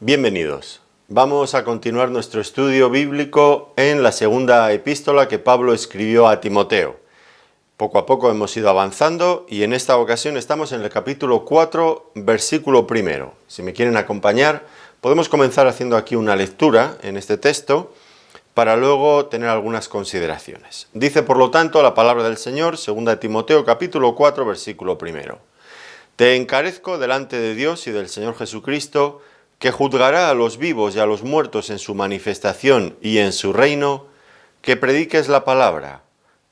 Bienvenidos. Vamos a continuar nuestro estudio bíblico en la segunda epístola que Pablo escribió a Timoteo. Poco a poco hemos ido avanzando y en esta ocasión estamos en el capítulo 4, versículo 1. Si me quieren acompañar, podemos comenzar haciendo aquí una lectura en este texto para luego tener algunas consideraciones. Dice, por lo tanto, la palabra del Señor, segunda de Timoteo, capítulo 4, versículo 1. Te encarezco delante de Dios y del Señor Jesucristo, que juzgará a los vivos y a los muertos en su manifestación y en su reino, que prediques la palabra,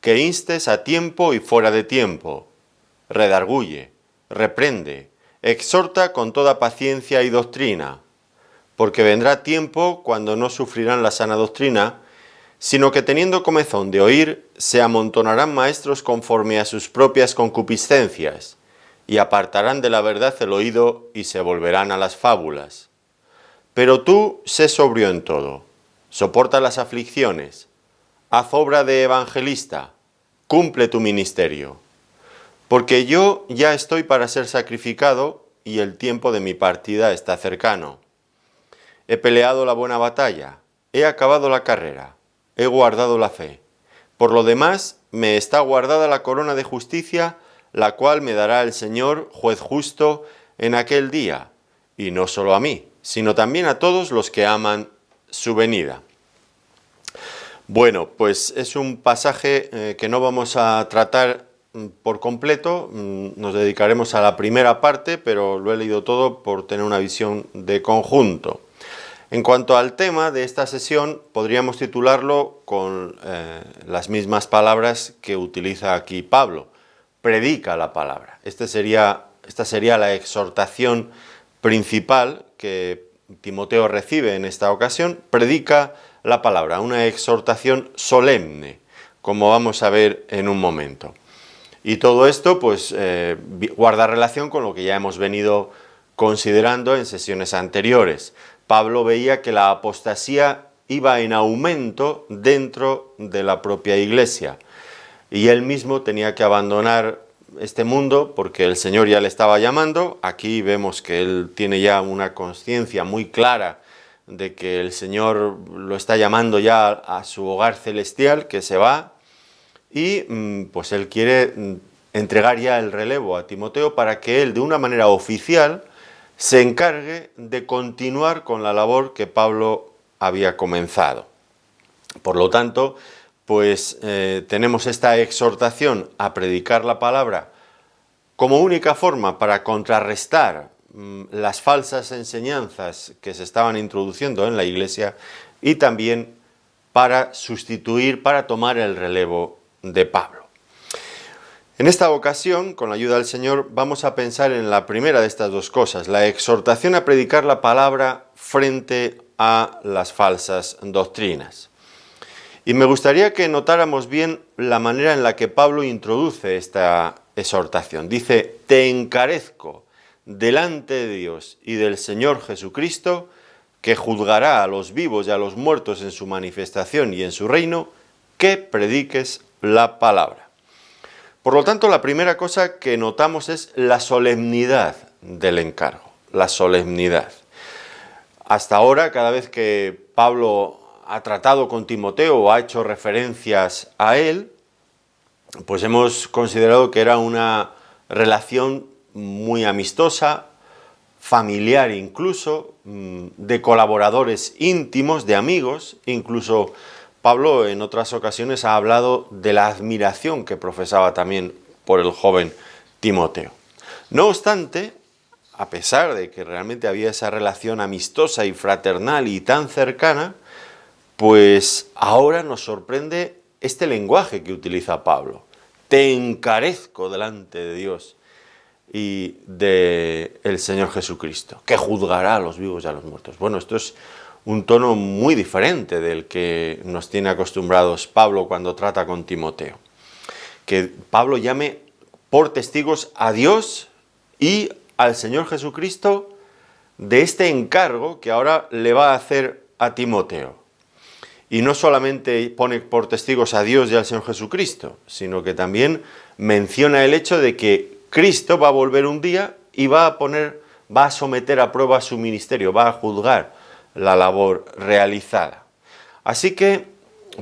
que instes a tiempo y fuera de tiempo, redarguye, reprende, exhorta con toda paciencia y doctrina, porque vendrá tiempo cuando no sufrirán la sana doctrina, sino que teniendo comezón de oír, se amontonarán maestros conforme a sus propias concupiscencias, y apartarán de la verdad el oído y se volverán a las fábulas. Pero tú sé sobrio en todo, soporta las aflicciones, haz obra de evangelista, cumple tu ministerio. Porque yo ya estoy para ser sacrificado y el tiempo de mi partida está cercano. He peleado la buena batalla, he acabado la carrera, he guardado la fe. Por lo demás, me está guardada la corona de justicia, la cual me dará el Señor, juez justo, en aquel día, y no solo a mí, sino también a todos los que aman su venida. Bueno, pues es un pasaje que no vamos a tratar por completo, nos dedicaremos a la primera parte, pero lo he leído todo por tener una visión de conjunto. En cuanto al tema de esta sesión, podríamos titularlo con las mismas palabras que utiliza aquí Pablo. Predica la palabra. Esta sería la exhortación principal que Timoteo recibe en esta ocasión. Predica la palabra, una exhortación solemne, como vamos a ver en un momento. Y todo esto pues guarda relación con lo que ya hemos venido considerando en sesiones anteriores. Pablo veía que la apostasía iba en aumento dentro de la propia iglesia y él mismo tenía que abandonar este mundo porque el Señor ya le estaba llamando. Aquí vemos que él tiene ya una conciencia muy clara de que el Señor lo está llamando ya a su hogar celestial, que se va, y pues él quiere entregar ya el relevo a Timoteo para que él de una manera oficial se encargue de continuar con la labor que Pablo había comenzado. Por lo tanto, pues tenemos esta exhortación a predicar la palabra como única forma para contrarrestar las falsas enseñanzas que se estaban introduciendo en la iglesia y también para sustituir, para tomar el relevo de Pablo. En esta ocasión, con la ayuda del Señor, vamos a pensar en la primera de estas dos cosas, la exhortación a predicar la palabra frente a las falsas doctrinas. Y me gustaría que notáramos bien la manera en la que Pablo introduce esta exhortación. Dice, te encarezco delante de Dios y del Señor Jesucristo, que juzgará a los vivos y a los muertos en su manifestación y en su reino, que prediques la palabra. Por lo tanto, la primera cosa que notamos es la solemnidad del encargo, la solemnidad. Hasta ahora, cada vez que Pablo ha tratado con Timoteo o ha hecho referencias a él, pues hemos considerado que era una relación muy amistosa, familiar incluso, de colaboradores íntimos, de amigos. Incluso Pablo en otras ocasiones ha hablado de la admiración que profesaba también por el joven Timoteo. No obstante, a pesar de que realmente había esa relación amistosa y fraternal y tan cercana, pues ahora nos sorprende este lenguaje que utiliza Pablo. Te encarezco delante de Dios y del Señor Jesucristo, que juzgará a los vivos y a los muertos. Bueno, esto es un tono muy diferente del que nos tiene acostumbrados Pablo cuando trata con Timoteo. Que Pablo llame por testigos a Dios y al Señor Jesucristo de este encargo que ahora le va a hacer a Timoteo. Y no solamente pone por testigos a Dios y al Señor Jesucristo, sino que también menciona el hecho de que Cristo va a volver un día y va a poner va a someter a prueba su ministerio, va a juzgar la labor realizada. Así que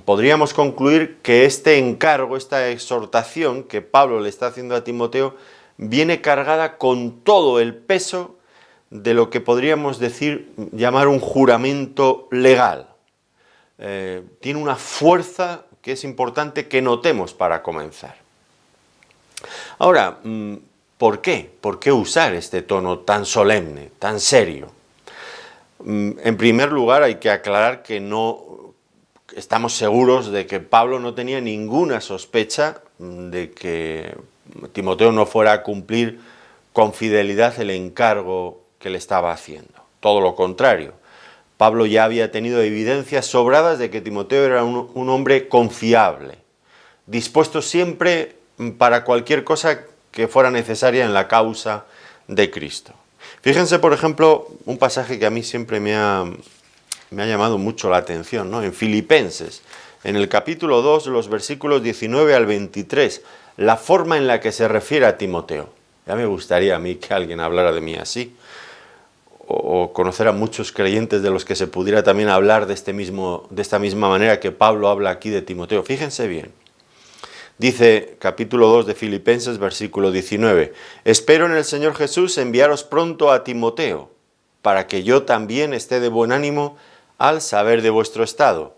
podríamos concluir que este encargo, esta exhortación que Pablo le está haciendo a Timoteo, viene cargada con todo el peso de lo que podríamos decir, llamar un juramento legal. Tiene una fuerza que es importante que notemos para comenzar. Ahora, ¿por qué? ¿Por qué usar este tono tan solemne, tan serio? En primer lugar, hay que aclarar que no estamos seguros de que Pablo no tenía ninguna sospecha de que Timoteo no fuera a cumplir con fidelidad el encargo que le estaba haciendo. Todo lo contrario. Pablo ya había tenido evidencias sobradas de que Timoteo era un hombre confiable, dispuesto siempre para cualquier cosa que fuera necesaria en la causa de Cristo. Fíjense, por ejemplo, un pasaje que a mí siempre me ha llamado mucho la atención, ¿no? En Filipenses, en el capítulo 2, los versículos 19 al 23, la forma en la que se refiere a Timoteo. Ya me gustaría a mí que alguien hablara de mí así, o conocer a muchos creyentes de los que se pudiera también hablar de esta misma manera que Pablo habla aquí de Timoteo. Fíjense bien. Dice, capítulo 2 de Filipenses, versículo 19, espero en el Señor Jesús enviaros pronto a Timoteo, para que yo también esté de buen ánimo al saber de vuestro estado,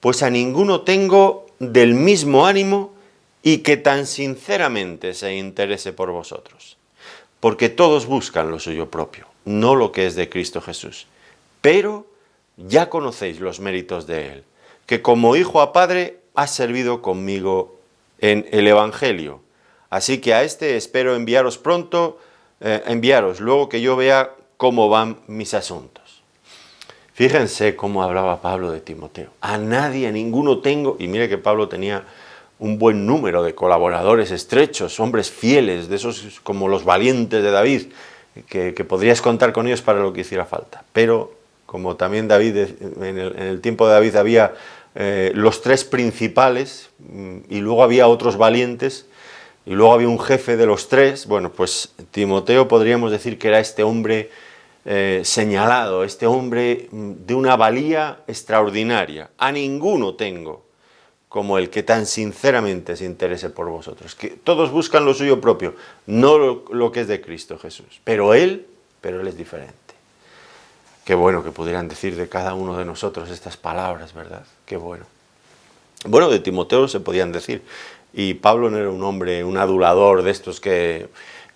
pues a ninguno tengo del mismo ánimo y que tan sinceramente se interese por vosotros, porque todos buscan lo suyo propio, no lo que es de Cristo Jesús, pero ya conocéis los méritos de él, que como hijo a padre ha servido conmigo en el Evangelio. Así que a este espero enviaros pronto, luego que yo vea cómo van mis asuntos. Fíjense cómo hablaba Pablo de Timoteo. A nadie, a ninguno tengo, y mire que Pablo tenía un buen número de colaboradores estrechos, hombres fieles, de esos como los valientes de David, que podrías contar con ellos para lo que hiciera falta. Pero como también David, en el tiempo de David había los tres principales, y luego había otros valientes, y luego había un jefe de los tres. Bueno, pues Timoteo podríamos decir que era este hombre señalado, este hombre de una valía extraordinaria. A ninguno tengo como el que tan sinceramente se interese por vosotros, que todos buscan lo suyo propio, no lo que es de Cristo Jesús, pero él es diferente. Qué bueno que pudieran decir de cada uno de nosotros estas palabras, ¿verdad? Qué bueno. Bueno, de Timoteo se podían decir, y Pablo no era un hombre, un adulador de estos que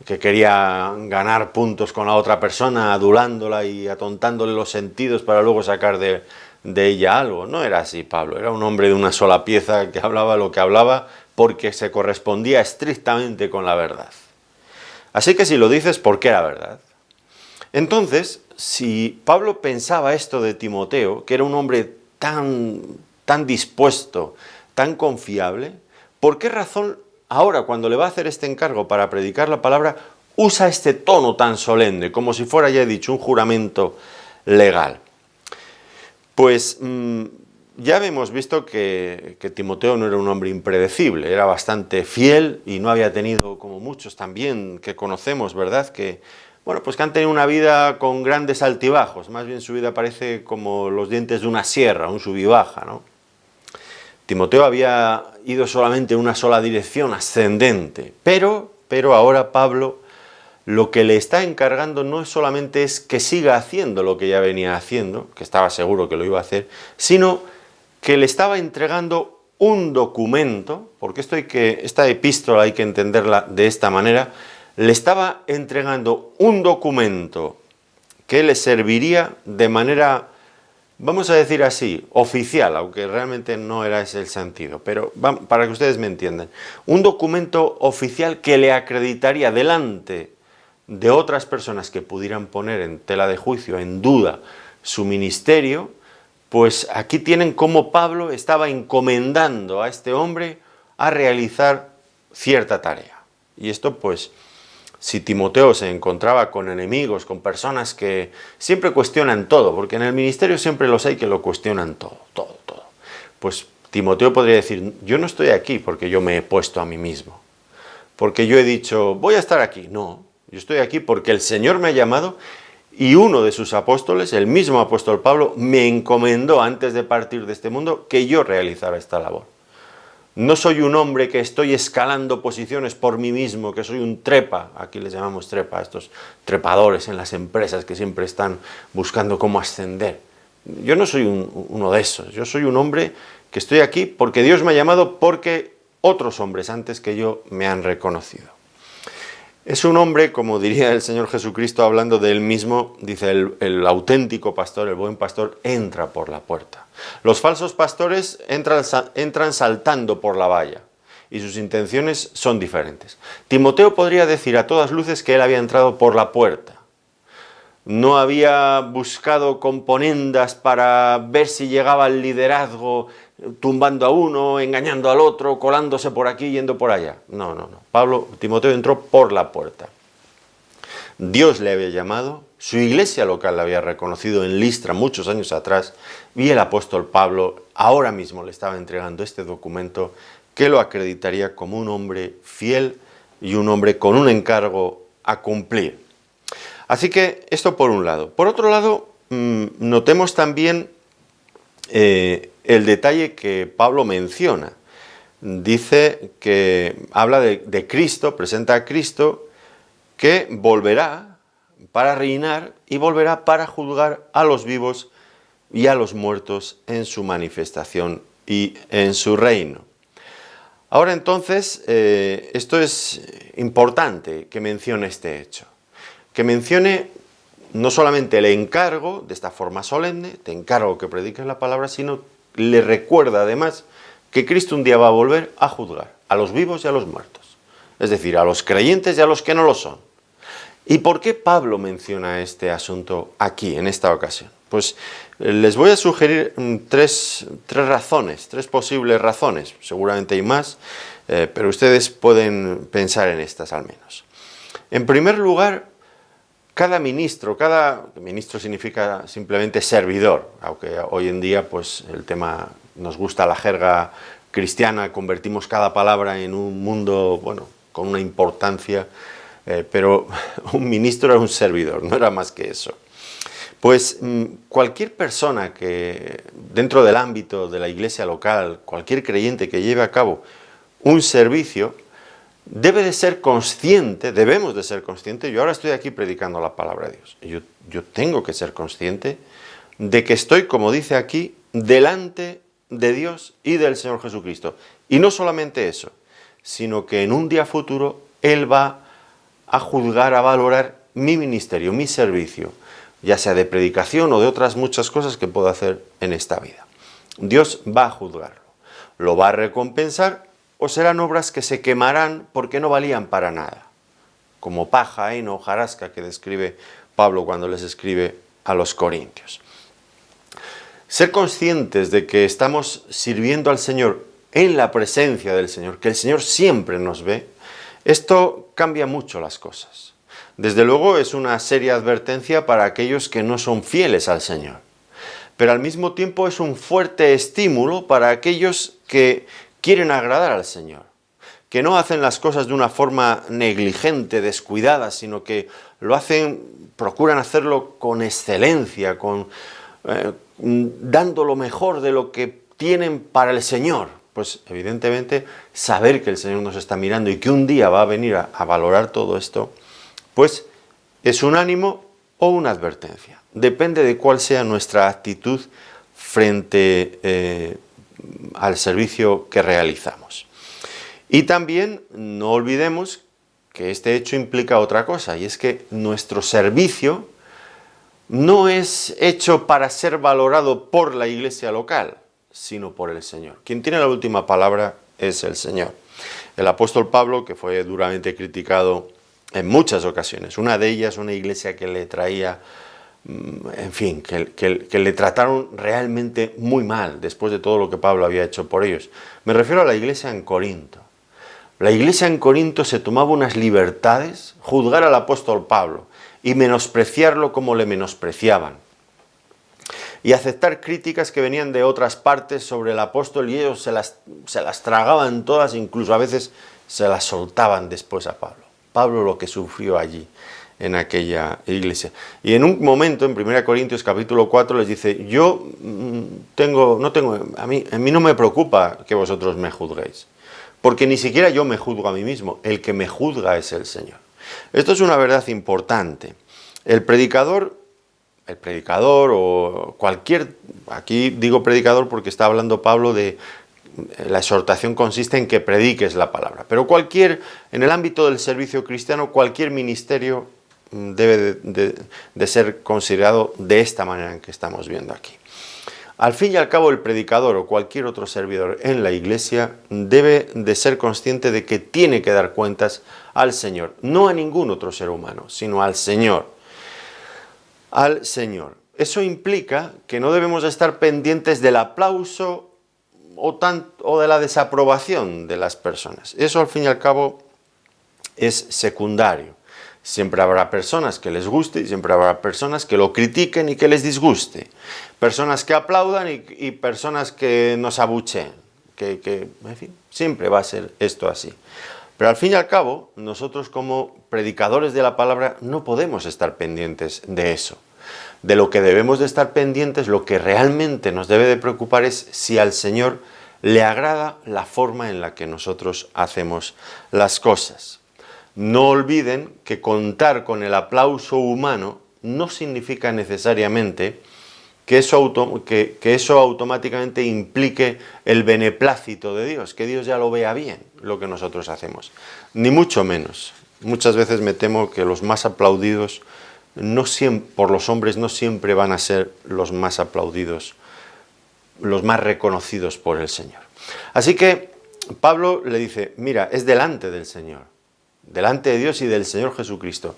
quería ganar puntos con la otra persona, adulándola y atontándole los sentidos para luego sacar de ella algo. No era así Pablo, era un hombre de una sola pieza que hablaba lo que hablaba porque se correspondía estrictamente con la verdad. Así que si lo dices, ¿por qué era verdad? Entonces, si Pablo pensaba esto de Timoteo, que era un hombre tan dispuesto, tan confiable, ¿por qué razón ahora, cuando le va a hacer este encargo para predicar la palabra, usa este tono tan solemne, como si fuera, ya he dicho, un juramento legal? Pues ya hemos visto que Timoteo no era un hombre impredecible, era bastante fiel y no había tenido, como muchos también que conocemos, ¿verdad?, que han tenido una vida con grandes altibajos. Más bien su vida parece como los dientes de una sierra, un sub y baja, ¿no? Timoteo había ido solamente en una sola dirección, ascendente, pero ahora Pablo lo que le está encargando no solamente es que siga haciendo lo que ya venía haciendo, que estaba seguro que lo iba a hacer, sino que le estaba entregando un documento, porque esta epístola hay que entenderla de esta manera, le estaba entregando un documento que le serviría de manera, vamos a decir así, oficial, aunque realmente no era ese el sentido, pero para que ustedes me entiendan, un documento oficial que le acreditaría delante de otras personas que pudieran poner en tela de juicio, en duda, su ministerio. Pues aquí tienen cómo Pablo estaba encomendando a este hombre a realizar cierta tarea. Y esto, pues, si Timoteo se encontraba con enemigos, con personas que siempre cuestionan todo, porque en el ministerio siempre los hay que lo cuestionan todo, pues Timoteo podría decir, yo no estoy aquí porque yo me he puesto a mí mismo, porque yo he dicho, voy a estar aquí. No, Yo estoy aquí porque el Señor me ha llamado y uno de sus apóstoles, el mismo apóstol Pablo, me encomendó antes de partir de este mundo que yo realizara esta labor. No soy un hombre que estoy escalando posiciones por mí mismo, que soy un trepa, aquí les llamamos trepa, a estos trepadores en las empresas que siempre están buscando cómo ascender. Yo no soy uno de esos, yo soy un hombre que estoy aquí porque Dios me ha llamado, porque otros hombres antes que yo me han reconocido. Es un hombre, como diría el Señor Jesucristo hablando de él mismo, dice, el auténtico pastor, el buen pastor, entra por la puerta. Los falsos pastores entran saltando por la valla y sus intenciones son diferentes. Timoteo podría decir a todas luces que él había entrado por la puerta. No había buscado componendas para ver si llegaba al liderazgo tumbando a uno, engañando al otro, colándose por aquí, yendo por allá. No. Timoteo entró por la puerta. Dios le había llamado, su iglesia local le había reconocido en Listra muchos años atrás, y el apóstol Pablo ahora mismo le estaba entregando este documento que lo acreditaría como un hombre fiel y un hombre con un encargo a cumplir. Así que esto por un lado. Por otro lado, notemos también el detalle que Pablo menciona. Dice que habla de Cristo, presenta a Cristo, que volverá para reinar y volverá para juzgar a los vivos y a los muertos en su manifestación y en su reino. Ahora entonces, esto es importante que mencione este hecho, que mencione no solamente el encargo de esta forma solemne, te encargo que prediques la palabra, sino le recuerda además que Cristo un día va a volver a juzgar a los vivos y a los muertos, es decir, a los creyentes y a los que no lo son. ¿Y por qué Pablo menciona este asunto aquí, en esta ocasión? Pues les voy a sugerir tres posibles razones, seguramente hay más, pero ustedes pueden pensar en estas al menos. En primer lugar, cada ministro significa simplemente servidor, aunque hoy en día pues el tema nos gusta la jerga cristiana, convertimos cada palabra en un mundo, bueno, con una importancia, pero un ministro era un servidor, no era más que eso. Pues cualquier persona que dentro del ámbito de la iglesia local, cualquier creyente que lleve a cabo un servicio, debemos de ser conscientes, yo ahora estoy aquí predicando la palabra de Dios, yo tengo que ser consciente de que estoy, como dice aquí, delante de Dios y del Señor Jesucristo. Y no solamente eso, sino que en un día futuro Él va a juzgar, a valorar mi ministerio, mi servicio, ya sea de predicación o de otras muchas cosas que puedo hacer en esta vida. Dios va a juzgarlo, lo va a recompensar, o serán obras que se quemarán porque no valían para nada, como paja, heno, hojarasca que describe Pablo cuando les escribe a los Corintios. Ser conscientes de que estamos sirviendo al Señor en la presencia del Señor, que el Señor siempre nos ve, esto cambia mucho las cosas. Desde luego es una seria advertencia para aquellos que no son fieles al Señor, pero al mismo tiempo es un fuerte estímulo para aquellos que quieren agradar al Señor, que no hacen las cosas de una forma negligente, descuidada, sino que lo hacen, procuran hacerlo con excelencia, dando lo mejor de lo que tienen para el Señor. Pues evidentemente saber que el Señor nos está mirando y que un día va a venir a valorar todo esto, pues es un ánimo o una advertencia. Depende de cuál sea nuestra actitud frente al servicio que realizamos. Y también no olvidemos que este hecho implica otra cosa, y es que nuestro servicio no es hecho para ser valorado por la iglesia local, sino por el Señor. Quien tiene la última palabra es el Señor. El apóstol Pablo, que fue duramente criticado en muchas ocasiones, una de ellas una iglesia que le traía, en fin, que le trataron realmente muy mal después de todo lo que Pablo había hecho por ellos. Me refiero a la iglesia en Corinto. La iglesia en Corinto se tomaba unas libertades, juzgar al apóstol Pablo y menospreciarlo como le menospreciaban. Y aceptar críticas que venían de otras partes sobre el apóstol y ellos se las tragaban todas, incluso a veces se las soltaban después a Pablo. Pablo lo que sufrió allí, en aquella iglesia. Y en un momento, en 1 Corintios capítulo 4, les dice, a mí no me preocupa que vosotros me juzguéis, porque ni siquiera yo me juzgo a mí mismo, el que me juzga es el Señor. Esto es una verdad importante. El predicador o cualquier, aquí digo predicador porque está hablando Pablo de la exhortación consiste en que prediques la palabra, pero en el ámbito del servicio cristiano, cualquier ministerio debe de ser considerado de esta manera en que estamos viendo aquí. Al fin y al cabo, el predicador o cualquier otro servidor en la iglesia debe de ser consciente de que tiene que dar cuentas al Señor, no a ningún otro ser humano, sino al Señor. Al Señor. Eso implica que no debemos estar pendientes del aplauso o de la desaprobación de las personas. Eso, al fin y al cabo, es secundario. Siempre habrá personas que les guste y siempre habrá personas que lo critiquen y que les disguste. Personas que aplaudan y personas que nos abucheen. En fin, siempre va a ser esto así. Pero al fin y al cabo, nosotros como predicadores de la palabra no podemos estar pendientes de eso. De lo que debemos de estar pendientes, lo que realmente nos debe de preocupar es si al Señor le agrada la forma en la que nosotros hacemos las cosas. No olviden que contar con el aplauso humano no significa necesariamente que eso automáticamente implique el beneplácito de Dios, que Dios ya lo vea bien lo que nosotros hacemos. Ni mucho menos. Muchas veces me temo que los más aplaudidos por los hombres no siempre van a ser los más aplaudidos, los más reconocidos por el Señor. Así que Pablo le dice, mira, es delante del Señor, delante de Dios y del Señor Jesucristo,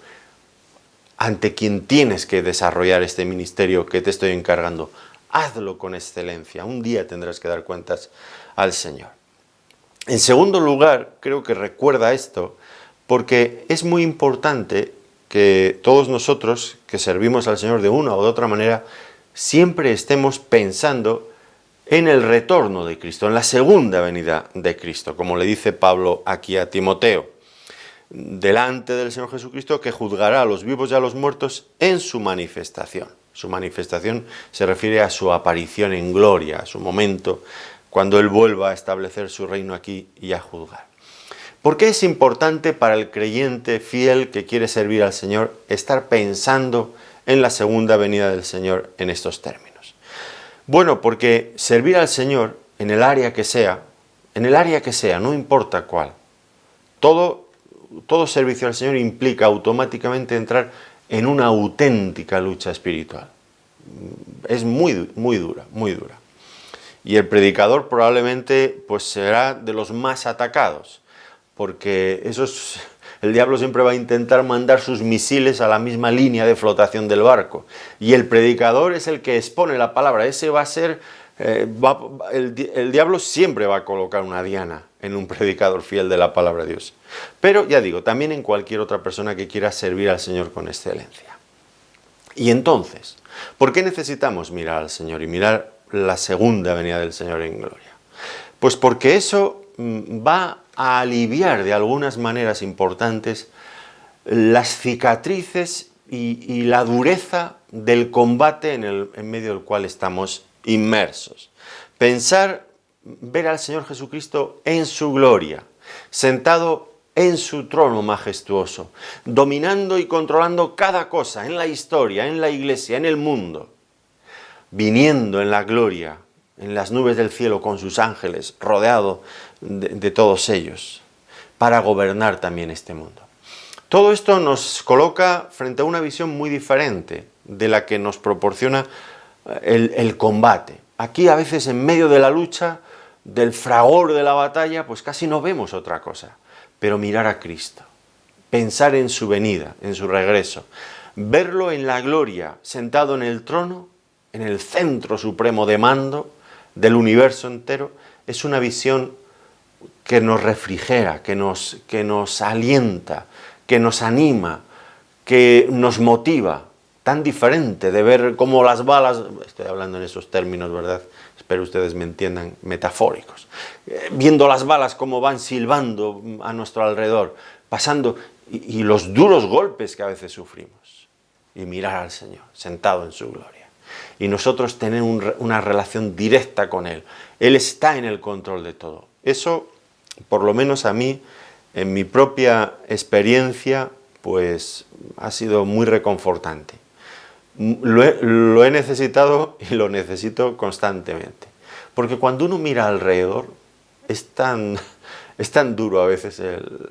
ante quien tienes que desarrollar este ministerio que te estoy encargando. Hazlo con excelencia, un día tendrás que dar cuentas al Señor. En segundo lugar, creo que recuerda esto, porque es muy importante que todos nosotros que servimos al Señor de una o de otra manera, siempre estemos pensando en el retorno de Cristo, en la segunda venida de Cristo, como le dice Pablo aquí a Timoteo, delante del Señor Jesucristo que juzgará a los vivos y a los muertos en su manifestación. Su manifestación se refiere a su aparición en gloria, a su momento cuando Él vuelva a establecer su reino aquí y a juzgar. ¿Por qué es importante para el creyente fiel que quiere servir al Señor estar pensando en la segunda venida del Señor en estos términos? Bueno, porque servir al Señor en el área que sea, no importa cuál, todo servicio al Señor implica automáticamente entrar en una auténtica lucha espiritual. Es muy, muy dura, muy dura. Y el predicador probablemente pues será de los más atacados, porque el diablo siempre va a intentar mandar sus misiles a la misma línea de flotación del barco. Y el predicador es el que expone la palabra. Ese va a ser, el diablo siempre va a colocar una diana en un predicador fiel de la palabra de Dios. Pero ya digo, también en cualquier otra persona que quiera servir al Señor con excelencia. Y entonces, ¿por qué necesitamos mirar al Señor y mirar la segunda venida del Señor en gloria? Pues porque eso va a aliviar de algunas maneras importantes las cicatrices y la dureza del combate en medio del cual estamos inmersos. Ver al Señor Jesucristo en su gloria, sentado en su trono majestuoso, dominando y controlando cada cosa en la historia, en la iglesia, en el mundo, viniendo en la gloria, en las nubes del cielo con sus ángeles, rodeado de todos ellos, para gobernar también este mundo. Todo esto nos coloca frente a una visión muy diferente de la que nos proporciona el combate. Aquí a veces en medio de la lucha, del fragor de la batalla, pues casi no vemos otra cosa, pero mirar a Cristo, pensar en su venida, en su regreso, verlo en la gloria, sentado en el trono, en el centro supremo de mando del universo entero, es una visión que nos refrigera, que nos alienta, que nos anima, que nos motiva, tan diferente de ver cómo las balas, estoy hablando en esos términos, ¿verdad? Espero ustedes me entiendan, metafóricos, viendo las balas como van silbando a nuestro alrededor, pasando, y los duros golpes que a veces sufrimos, y mirar al Señor sentado en su gloria. Y nosotros tener una relación directa con Él. Él está en el control de todo. Eso, por lo menos a mí, en mi propia experiencia, pues ha sido muy reconfortante. Lo he necesitado y lo necesito constantemente. Porque cuando uno mira alrededor, es tan duro a veces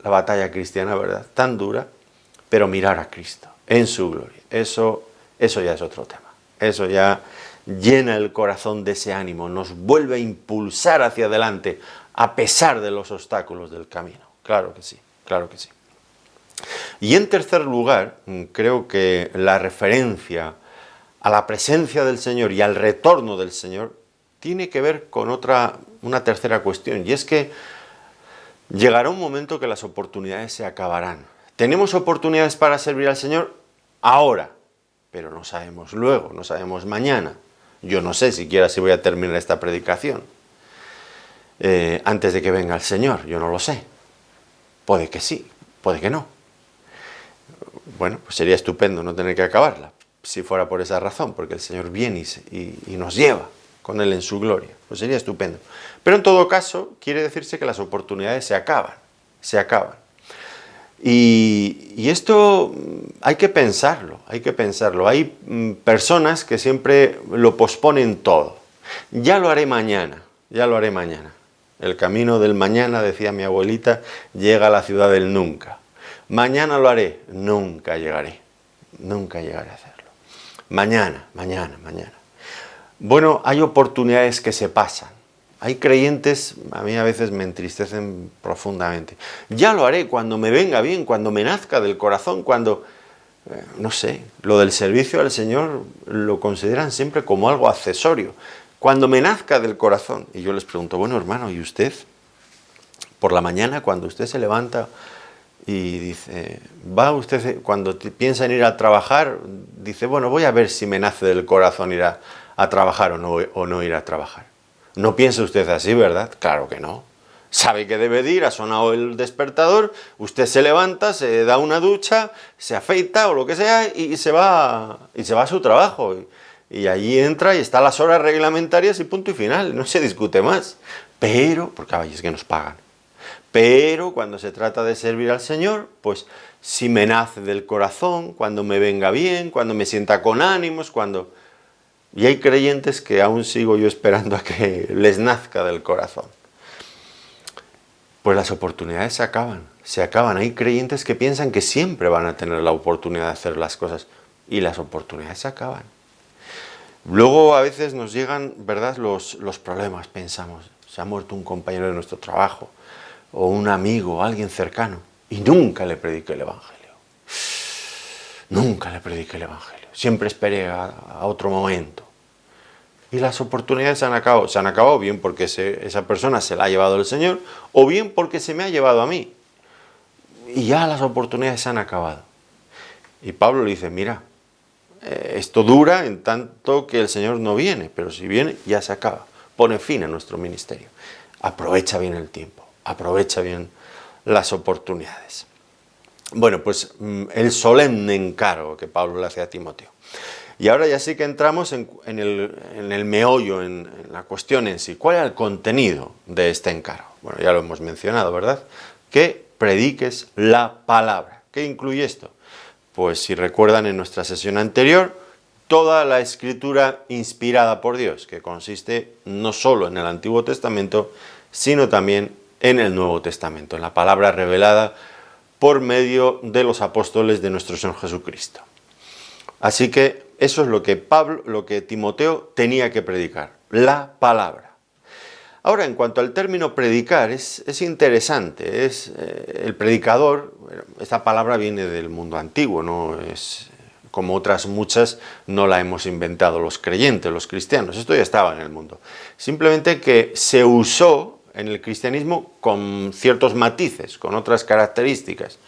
la batalla cristiana, ¿verdad? Tan dura, pero mirar a Cristo en su gloria, eso ya es otro tema. Eso ya llena el corazón de ese ánimo, nos vuelve a impulsar hacia adelante, a pesar de los obstáculos del camino. Claro que sí, claro que sí. Y en tercer lugar, creo que la referencia a la presencia del Señor y al retorno del Señor tiene que ver con una tercera cuestión, y es que llegará un momento que las oportunidades se acabarán. Tenemos oportunidades para servir al Señor ahora, pero no sabemos luego, no sabemos mañana. Yo no sé siquiera si voy a terminar esta predicación antes de que venga el Señor, yo no lo sé. Puede que sí, puede que no. Bueno, pues sería estupendo no tener que acabarla, si fuera por esa razón, porque el Señor viene y nos lleva con Él en su gloria. Pues sería estupendo. Pero en todo caso, quiere decirse que las oportunidades se acaban, se acaban. Y esto hay que pensarlo, hay que pensarlo. Hay personas que siempre lo posponen todo. Ya lo haré mañana, ya lo haré mañana. El camino del mañana, decía mi abuelita, llega a la ciudad del nunca. Mañana lo haré, nunca llegaré a hacerlo. Mañana. Bueno, hay oportunidades que se pasan. Hay creyentes, a mí a veces me entristecen profundamente. Ya lo haré cuando me venga bien, cuando me nazca del corazón, cuando, no sé, lo del servicio al Señor lo consideran siempre como algo accesorio. Cuando me nazca del corazón. Y yo les pregunto, bueno hermano, ¿y usted? Por la mañana, cuando usted se levanta y dice, va usted, cuando piensa en ir a trabajar, dice, bueno, voy a ver si me nace del corazón ir a trabajar o no ir a trabajar. No piensa usted así, ¿verdad? Claro que no. Sabe que debe de ir, ha sonado el despertador, usted se levanta, se da una ducha, se afeita o lo que sea y se va a su trabajo. Y allí entra y está a las horas reglamentarias y punto y final, no se discute más. Pero, porque es que nos pagan. Pero cuando se trata de servir al Señor, pues si me nace del corazón, cuando me venga bien, cuando me sienta con ánimos, cuando... Y hay creyentes que aún sigo yo esperando a que les nazca del corazón. Pues las oportunidades se acaban. Hay creyentes que piensan que siempre van a tener la oportunidad de hacer las cosas y las oportunidades se acaban. Luego a veces nos llegan, ¿verdad?, los problemas, pensamos, se ha muerto un compañero de nuestro trabajo, o un amigo, alguien cercano, y nunca le prediqué el Evangelio. Nunca le prediqué el Evangelio. Siempre esperé a otro momento. Y las oportunidades se han acabado bien porque esa persona se la ha llevado el Señor, o bien porque se me ha llevado a mí. Y ya las oportunidades se han acabado. Y Pablo le dice, mira, esto dura en tanto que el Señor no viene, pero si viene ya se acaba. Pone fin a nuestro ministerio. Aprovecha bien el tiempo, aprovecha bien las oportunidades. Bueno, pues el solemne encargo que Pablo le hace a Timoteo. Y ahora ya sí que entramos en el meollo, en la cuestión en sí. ¿Cuál era el contenido de este encargo? Bueno, ya lo hemos mencionado, ¿verdad? Que prediques la palabra. ¿Qué incluye esto? Pues si recuerdan en nuestra sesión anterior, toda la escritura inspirada por Dios, que consiste no solo en el Antiguo Testamento, sino también en el Nuevo Testamento, en la palabra revelada por medio de los apóstoles de nuestro Señor Jesucristo. Así que eso es lo que Timoteo tenía que predicar, la palabra. Ahora, en cuanto al término predicar, es interesante. El predicador, esta palabra viene del mundo antiguo, no es como otras muchas, no la hemos inventado los creyentes, los cristianos. Esto ya estaba en el mundo. Simplemente que se usó en el cristianismo con ciertos matices, con otras características.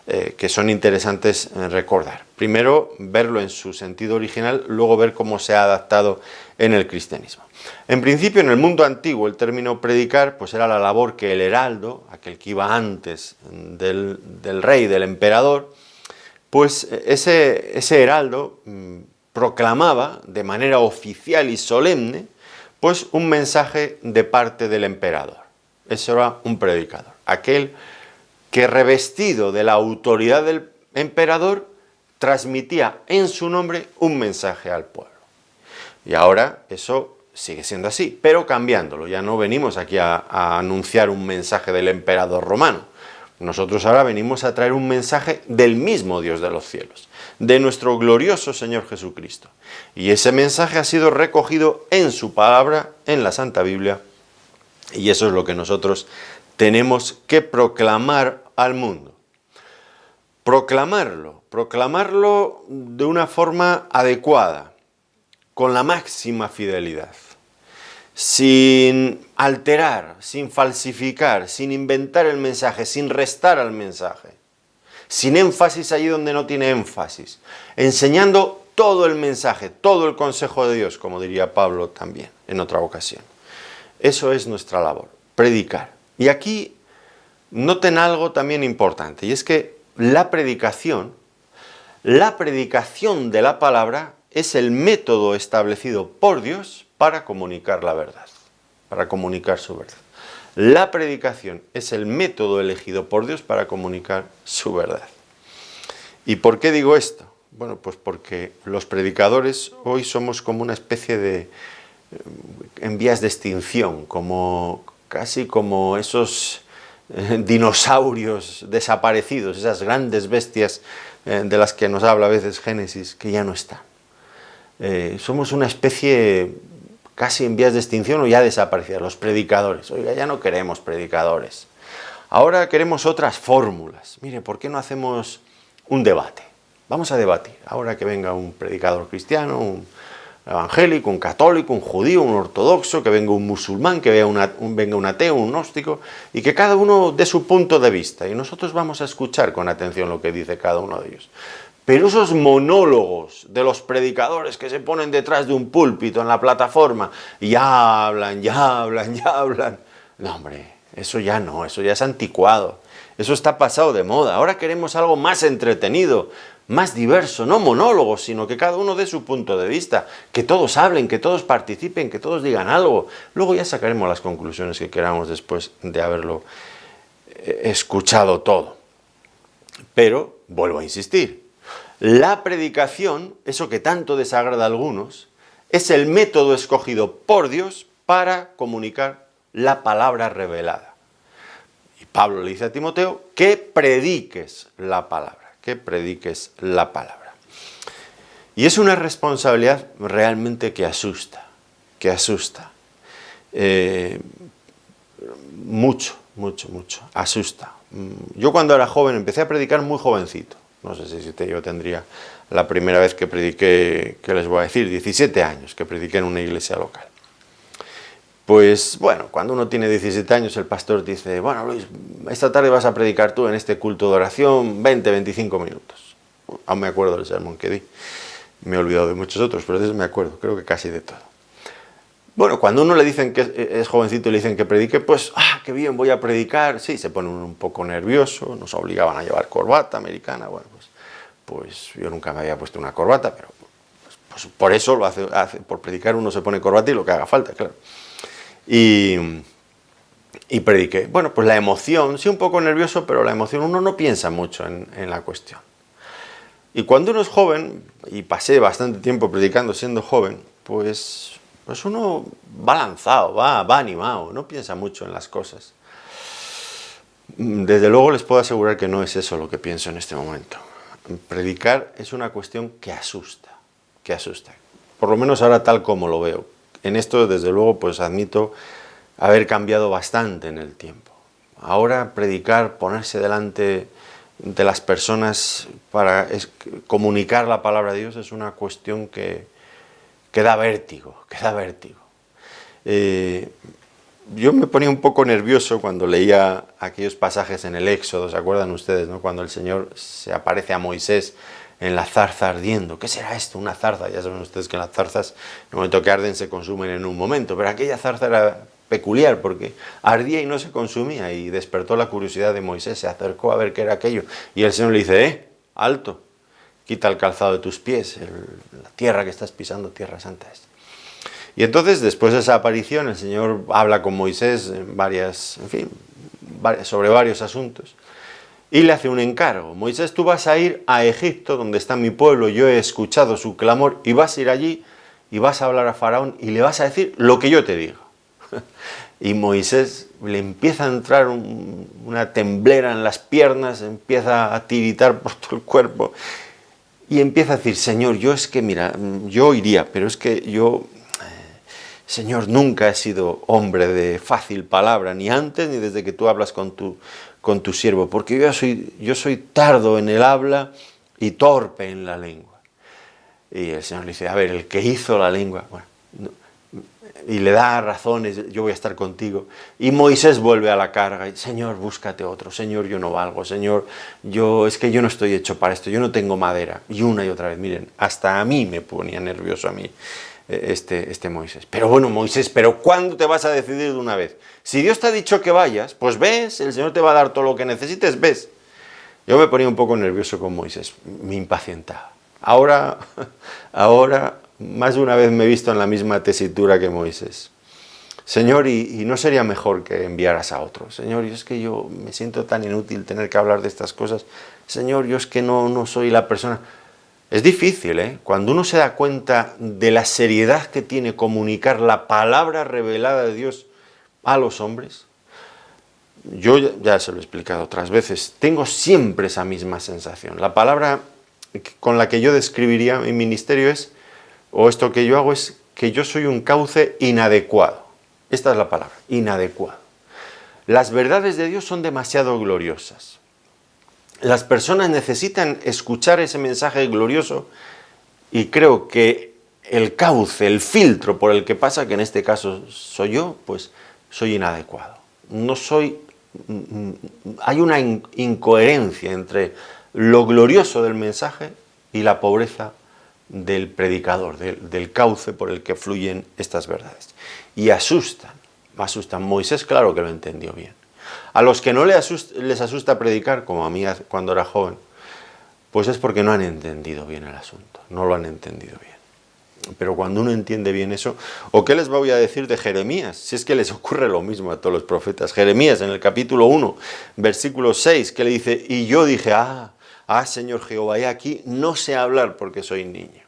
que son interesantes recordar. Primero, verlo en su sentido original, luego ver cómo se ha adaptado en el cristianismo. En principio, en el mundo antiguo, el término predicar pues era la labor que el heraldo, aquel que iba antes del rey, del emperador, pues ese heraldo proclamaba de manera oficial y solemne pues un mensaje de parte del emperador. Eso era un predicador, aquel que revestido de la autoridad del emperador transmitía en su nombre un mensaje al pueblo. Y ahora eso sigue siendo así, pero cambiándolo. Ya no venimos aquí a anunciar un mensaje del emperador romano. Nosotros ahora venimos a traer un mensaje del mismo Dios de los cielos, de nuestro glorioso Señor Jesucristo. Y ese mensaje ha sido recogido en su palabra, en la Santa Biblia, y eso es lo que nosotros tenemos que proclamar al mundo. Proclamarlo de una forma adecuada, con la máxima fidelidad, sin alterar, sin falsificar, sin inventar el mensaje, sin restar al mensaje, sin énfasis allí donde no tiene énfasis, enseñando todo el mensaje, todo el consejo de Dios, como diría Pablo también en otra ocasión. Eso es nuestra labor, predicar. Y aquí noten algo también importante, y es que la predicación de la palabra es el método establecido por Dios para comunicar la verdad, para comunicar su verdad. La predicación es el método elegido por Dios para comunicar su verdad. ¿Y por qué digo esto? Bueno, pues porque los predicadores hoy somos como una especie de en vías de extinción, casi como esos dinosaurios desaparecidos, esas grandes bestias de las que nos habla a veces Génesis, que ya no están. Somos una especie casi en vías de extinción o ya desaparecida, los predicadores. Oiga, ya no queremos predicadores. Ahora queremos otras fórmulas. Mire, ¿por qué no hacemos un debate? Vamos a debatir. Ahora que venga un predicador cristiano, un evangélico, un católico, un judío, un ortodoxo, que venga un musulmán, que venga un ateo, un gnóstico, y que cada uno dé su punto de vista. Y nosotros vamos a escuchar con atención lo que dice cada uno de ellos. Pero esos monólogos de los predicadores que se ponen detrás de un púlpito en la plataforma y hablan. No, hombre, eso ya no, eso ya es anticuado. Eso está pasado de moda. Ahora queremos algo más entretenido, más diverso, no monólogos, sino que cada uno dé su punto de vista, que todos hablen, que todos participen, que todos digan algo. Luego ya sacaremos las conclusiones que queramos después de haberlo escuchado todo. Pero, vuelvo a insistir, la predicación, eso que tanto desagrada a algunos, es el método escogido por Dios para comunicar la palabra revelada. Y Pablo le dice a Timoteo que prediques la palabra. Que prediques la palabra. Y es una responsabilidad realmente que asusta, mucho, asusta. Yo cuando era joven empecé a predicar muy jovencito, no sé si yo tendría la primera vez que prediqué, ¿qué les voy a decir? 17 años que prediqué en una iglesia local. Pues bueno, cuando uno tiene 17 años el pastor dice, bueno Luis, esta tarde vas a predicar tú en este culto de oración 20-25 minutos. Aún me acuerdo del sermón que di. Me he olvidado de muchos otros, pero de eso me acuerdo, creo que casi de todo. Bueno, cuando uno le dicen que es jovencito y le dicen que predique, pues, qué bien, voy a predicar. Sí, se pone uno un poco nervioso, nos obligaban a llevar corbata americana. Bueno, pues yo nunca me había puesto una corbata, pero pues por eso lo hace, por predicar uno se pone corbata y lo que haga falta, claro. Y prediqué. Bueno, pues la emoción, sí un poco nervioso, pero la emoción, uno no piensa mucho en la cuestión. Y cuando uno es joven, y pasé bastante tiempo predicando siendo joven, pues uno va lanzado, va animado, no piensa mucho en las cosas. Desde luego les puedo asegurar que no es eso lo que pienso en este momento. Predicar es una cuestión que asusta. Por lo menos ahora tal como lo veo. En esto, desde luego, pues admito haber cambiado bastante en el tiempo. Ahora predicar, ponerse delante de las personas para comunicar la palabra de Dios es una cuestión que da vértigo, yo me ponía un poco nervioso cuando leía aquellos pasajes en el Éxodo, ¿se acuerdan ustedes, no? Cuando el Señor se aparece a Moisés en la zarza ardiendo. ¿Qué será esto? Una zarza. Ya saben ustedes que las zarzas, en el momento que arden, se consumen en un momento, pero aquella zarza era peculiar porque ardía y no se consumía, y despertó la curiosidad de Moisés, se acercó a ver qué era aquello, y el Señor le dice, alto, quita el calzado de tus pies, la tierra que estás pisando, tierra santa es. Y entonces, después de esa aparición, el Señor habla con Moisés sobre varios asuntos, y le hace un encargo. Moisés, tú vas a ir a Egipto, donde está mi pueblo, yo he escuchado su clamor, y vas a ir allí, y vas a hablar a Faraón, y le vas a decir lo que yo te diga. Y Moisés le empieza a entrar una temblera en las piernas, empieza a tiritar por todo el cuerpo, y empieza a decir, Señor, yo es que, mira, yo iría, pero es que yo... Señor, nunca he sido hombre de fácil palabra, ni antes ni desde que tú hablas con tu siervo, porque yo soy tardo en el habla y torpe en la lengua. Y el Señor le dice, a ver, el que hizo la lengua, bueno, y le da razones, yo voy a estar contigo. Y Moisés vuelve a la carga, y, Señor, búscate otro, Señor, yo no valgo, Señor, es que yo no estoy hecho para esto, yo no tengo madera. Y una y otra vez, miren, hasta a mí me ponía nervioso a mí. Este Moisés. Pero bueno, Moisés, ¿pero cuándo te vas a decidir de una vez? Si Dios te ha dicho que vayas, pues ves, el Señor te va a dar todo lo que necesites, ves. Yo me ponía un poco nervioso con Moisés, me impacientaba. Ahora, más de una vez me he visto en la misma tesitura que Moisés. Señor, y no sería mejor que enviaras a otro. Señor, es que yo me siento tan inútil tener que hablar de estas cosas. Señor, yo es que no soy la persona... Es difícil, ¿eh? Cuando uno se da cuenta de la seriedad que tiene comunicar la palabra revelada de Dios a los hombres. Yo ya se lo he explicado otras veces, tengo siempre esa misma sensación. La palabra con la que yo describiría mi ministerio esto que yo hago es que yo soy un cauce inadecuado. Esta es la palabra, inadecuado. Las verdades de Dios son demasiado gloriosas. Las personas necesitan escuchar ese mensaje glorioso, y creo que el cauce, el filtro por el que pasa, que en este caso soy yo, pues soy inadecuado. Hay una incoherencia entre lo glorioso del mensaje y la pobreza del predicador, del cauce por el que fluyen estas verdades. Y me asustan. Moisés, claro que lo entendió bien. A los que no les asusta predicar, como a mí cuando era joven, pues es porque no han entendido bien el asunto, no lo han entendido bien. Pero cuando uno entiende bien eso, ¿o qué les voy a decir de Jeremías? Si es que les ocurre lo mismo a todos los profetas. Jeremías, en el capítulo 1, versículo 6, que le dice, y yo dije, Señor Jehová, he aquí, no sé hablar porque soy niño.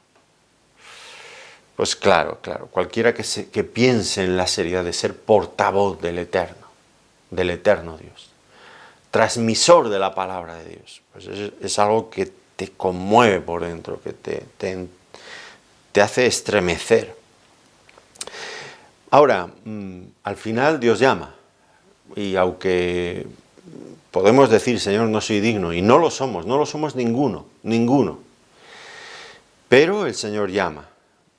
Pues claro, cualquiera que piense en la seriedad de ser portavoz del eterno Dios, transmisor de la palabra de Dios, pues es algo que te conmueve por dentro, que te hace estremecer. Ahora, al final Dios llama, y aunque podemos decir, Señor, no soy digno, y no lo somos ninguno, pero el Señor llama,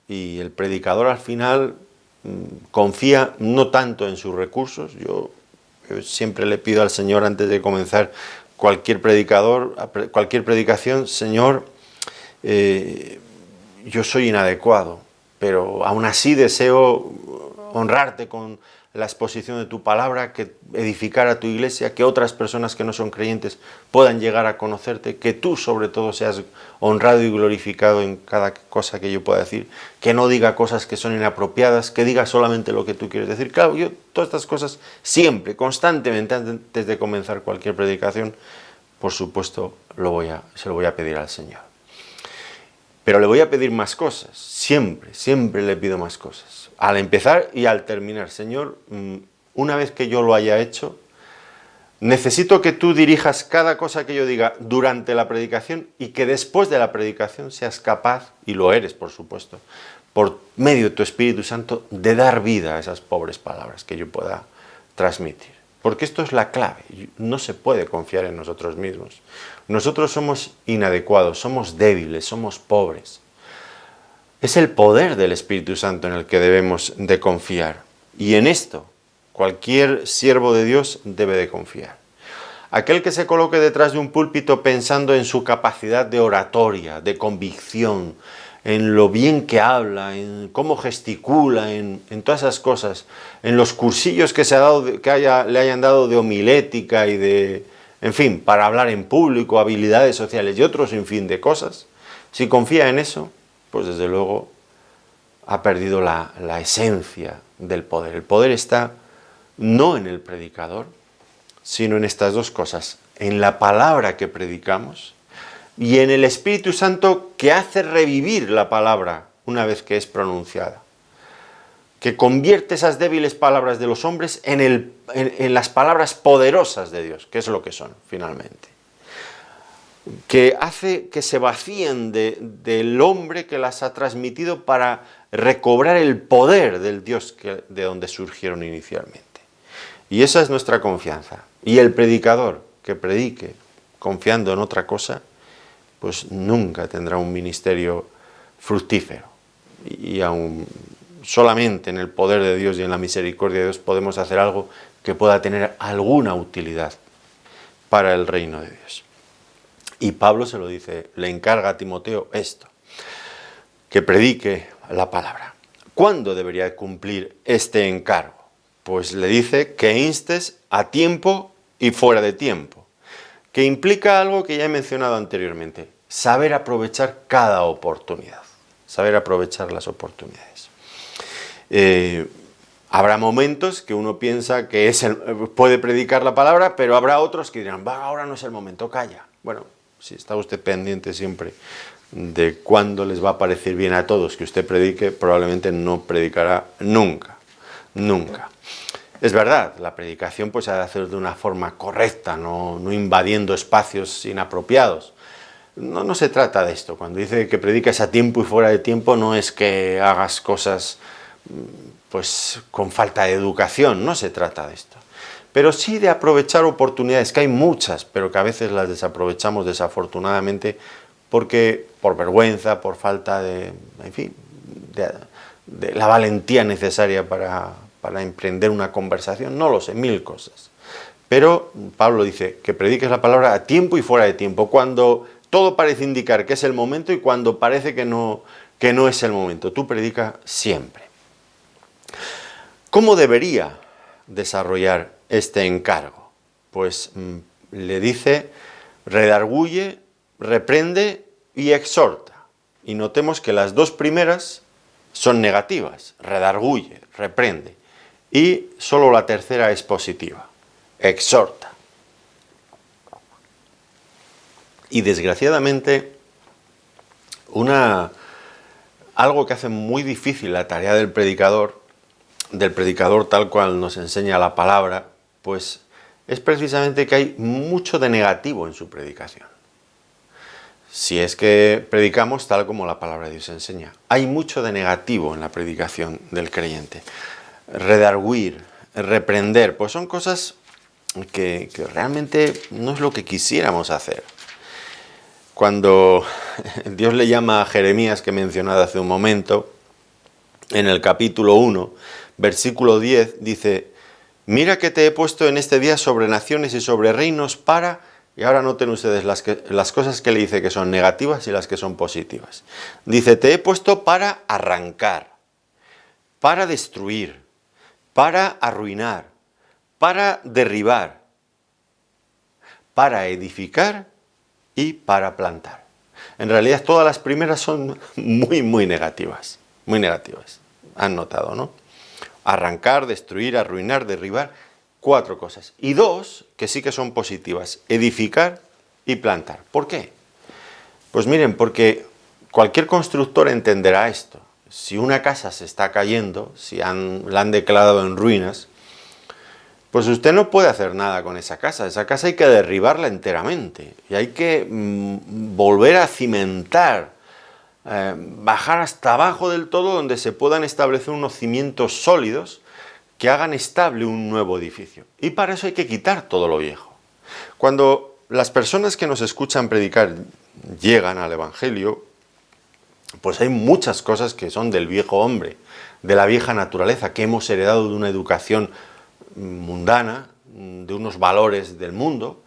y el predicador al final confía no tanto en sus recursos. Yo siempre le pido al Señor, antes de comenzar cualquier predicación, Señor, yo soy inadecuado, pero aún así deseo honrarte con la exposición de tu palabra, que edificar a tu iglesia, que otras personas que no son creyentes puedan llegar a conocerte, que tú sobre todo seas honrado y glorificado en cada cosa que yo pueda decir, que no diga cosas que son inapropiadas, que diga solamente lo que tú quieres decir. Claro, yo todas estas cosas siempre, constantemente, antes de comenzar cualquier predicación, por supuesto se lo voy a pedir al Señor. Pero le voy a pedir más cosas, siempre le pido más cosas. Al empezar y al terminar, Señor, una vez que yo lo haya hecho, necesito que tú dirijas cada cosa que yo diga durante la predicación, y que después de la predicación seas capaz, y lo eres por supuesto, por medio de tu Espíritu Santo, de dar vida a esas pobres palabras que yo pueda transmitir. Porque esto es la clave, no se puede confiar en nosotros mismos. Nosotros somos inadecuados, somos débiles, somos pobres. Es el poder del Espíritu Santo en el que debemos de confiar. Y en esto, Cualquier siervo de Dios debe de confiar. Aquel que se coloque detrás de un púlpito pensando en su capacidad de oratoria, de convicción, en lo bien que habla, en cómo gesticula, en todas esas cosas, en los cursillos que le hayan dado de homilética y de, en fin, para hablar en público, habilidades sociales y otro sinfín de cosas, si confía en eso, pues desde luego ha perdido la esencia del poder. El poder está no en el predicador, sino en estas dos cosas, en la palabra que predicamos y en el Espíritu Santo que hace revivir la palabra una vez que es pronunciada, que convierte esas débiles palabras de los hombres en las palabras poderosas de Dios, que es lo que son finalmente, que hace que se vacíen del hombre que las ha transmitido para recobrar el poder del Dios de donde surgieron inicialmente. Y esa es nuestra confianza. Y el predicador que predique confiando en otra cosa, pues nunca tendrá un ministerio fructífero. Y aún solamente en el poder de Dios y en la misericordia de Dios podemos hacer algo que pueda tener alguna utilidad para el reino de Dios. Y Pablo se lo dice, le encarga a Timoteo esto, que predique la palabra. ¿Cuándo debería cumplir este encargo? Pues le dice que instes a tiempo y fuera de tiempo, que implica algo que ya he mencionado anteriormente, saber aprovechar cada oportunidad, saber aprovechar las oportunidades. Habrá momentos que uno piensa que puede predicar la palabra, pero habrá otros que dirán, ahora no es el momento, calla. Bueno, si está usted pendiente siempre de cuándo les va a parecer bien a todos que usted predique, probablemente no predicará nunca, nunca. Es verdad, la predicación pues se ha de hacer de una forma correcta, no invadiendo espacios inapropiados. No se trata de esto. Cuando dice que predicas a tiempo y fuera de tiempo, no es que hagas cosas pues con falta de educación, no se trata de esto. Pero sí de aprovechar oportunidades, que hay muchas, pero que a veces las desaprovechamos desafortunadamente porque por vergüenza, por falta de, en fin, de la valentía necesaria para emprender una conversación, no lo sé, mil cosas. Pero Pablo dice que prediques la palabra a tiempo y fuera de tiempo, cuando todo parece indicar que es el momento y cuando parece que no es el momento. Tú predica siempre. ¿Cómo debería desarrollar este encargo? Pues le dice, redarguye, reprende y exhorta. Y notemos que las dos primeras son negativas, redarguye, reprende. Y solo la tercera es positiva, exhorta. Y desgraciadamente, algo que hace muy difícil la tarea del predicador tal cual nos enseña la palabra, pues es precisamente que hay mucho de negativo en su predicación. Si es que predicamos tal como la palabra de Dios enseña, hay mucho de negativo en la predicación del creyente. Redarguir, reprender, pues son cosas que realmente no es lo que quisiéramos hacer. Cuando Dios le llama a Jeremías, que he mencionado hace un momento, en el capítulo 1, versículo 10, dice, mira que te he puesto en este día sobre naciones y sobre reinos para... Y ahora noten ustedes las cosas que le dice que son negativas y las que son positivas. Dice, te he puesto para arrancar, para destruir, para arruinar, para derribar, para edificar y para plantar. En realidad todas las primeras son muy negativas, muy negativas. Han notado, ¿no? Arrancar, destruir, arruinar, derribar, 4 cosas. Y 2 que sí que son positivas, edificar y plantar. ¿Por qué? Pues miren, porque cualquier constructor entenderá esto. Si una casa se está cayendo, si la han declarado en ruinas, pues usted no puede hacer nada con esa casa. Esa casa hay que derribarla enteramente y hay que volver a cimentar, bajar hasta abajo del todo donde se puedan establecer unos cimientos sólidos que hagan estable un nuevo edificio. Y para eso hay que quitar todo lo viejo. Cuando las personas que nos escuchan predicar llegan al Evangelio, pues hay muchas cosas que son del viejo hombre, de la vieja naturaleza, que hemos heredado de una educación mundana, de unos valores del mundo,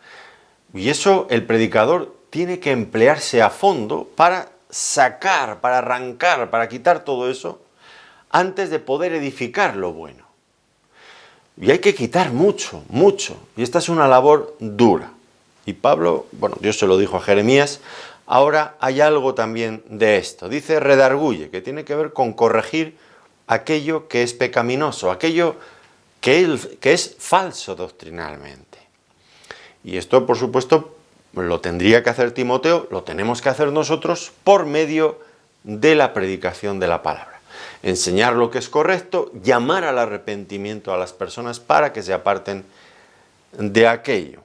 y eso el predicador tiene que emplearse a fondo para sacar, para arrancar, para quitar todo eso, antes de poder edificar lo bueno. Y hay que quitar mucho, mucho, y esta es una labor dura. Y Pablo, bueno, Dios se lo dijo a Jeremías, ahora hay algo también de esto. Dice redarguye, que tiene que ver con corregir aquello que es pecaminoso, aquello que es falso doctrinalmente. Y esto, por supuesto, lo tendría que hacer Timoteo, lo tenemos que hacer nosotros por medio de la predicación de la palabra. Enseñar lo que es correcto, llamar al arrepentimiento a las personas para que se aparten de aquello.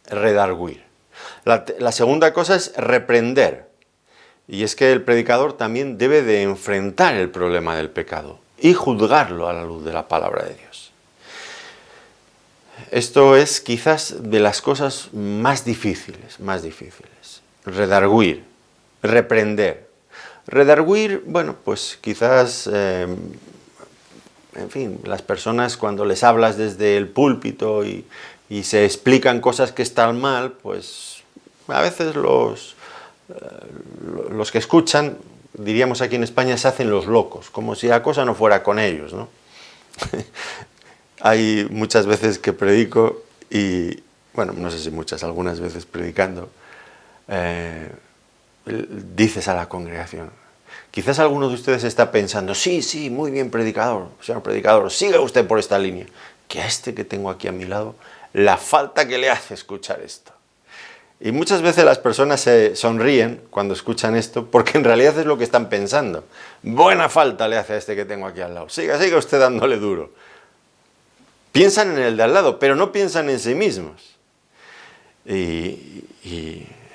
Redarguir. La segunda cosa es reprender. Y es que el predicador también debe de enfrentar el problema del pecado y juzgarlo a la luz de la palabra de Dios. Esto es quizás de las cosas más difíciles. Redarguir, reprender. Redarguir, bueno, pues quizás, en fin, las personas cuando les hablas desde el púlpito y se explican cosas que están mal, pues a veces los que escuchan, diríamos aquí en España, se hacen los locos, como si la cosa no fuera con ellos, ¿no? Hay muchas veces que predico y, bueno, no sé si muchas, algunas veces predicando, dices a la congregación, quizás alguno de ustedes está pensando, sí, muy bien predicador, señor predicador, siga usted por esta línea, que a este que tengo aquí a mi lado, la falta que le hace escuchar esto. Y muchas veces las personas se sonríen cuando escuchan esto, porque en realidad es lo que están pensando. Buena falta le hace a este que tengo aquí al lado. Siga usted dándole duro. Piensan en el de al lado, pero no piensan en sí mismos. Y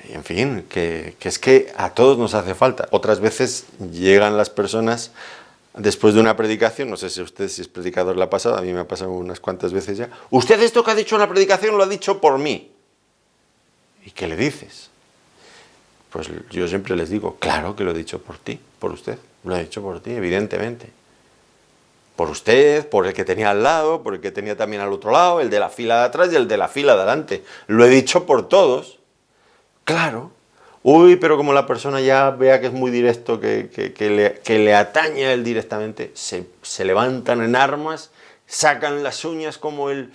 en fin, que es que a todos nos hace falta. Otras veces llegan las personas después de una predicación, no sé si usted, si es predicador, le ha pasado, a mí me ha pasado unas cuantas veces ya. Usted esto que ha dicho en la predicación lo ha dicho por mí. ¿Y qué le dices? Pues yo siempre les digo, claro que lo he dicho por ti, por usted. Lo he dicho por ti, evidentemente. Por usted, por el que tenía al lado, por el que tenía también al otro lado, el de la fila de atrás y el de la fila de adelante. Lo he dicho por todos. Claro. Uy, pero como la persona ya vea que es muy directo, que le atañe a él directamente, se levantan en armas, sacan las uñas como el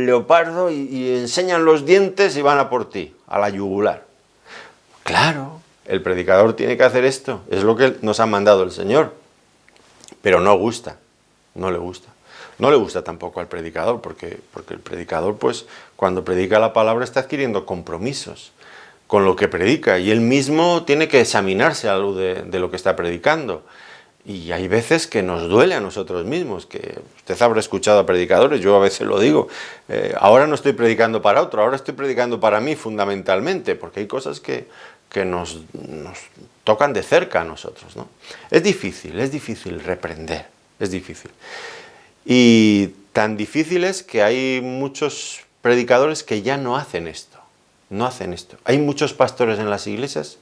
leopardo y enseñan los dientes y van a por ti, a la yugular. Claro, el predicador tiene que hacer esto, es lo que nos ha mandado el Señor, pero no gusta, no le gusta. No le gusta tampoco al predicador, porque el predicador, pues, cuando predica la palabra está adquiriendo compromisos con lo que predica, y él mismo tiene que examinarse a la luz de lo que está predicando. Y hay veces que nos duele a nosotros mismos, que usted habrá escuchado a predicadores, yo a veces lo digo, ahora no estoy predicando para otro, ahora estoy predicando para mí fundamentalmente, porque hay cosas que nos tocan de cerca a nosotros, ¿no? Es difícil reprender, es difícil. Y tan difícil es que hay muchos predicadores que ya no hacen esto, Hay muchos pastores en las iglesias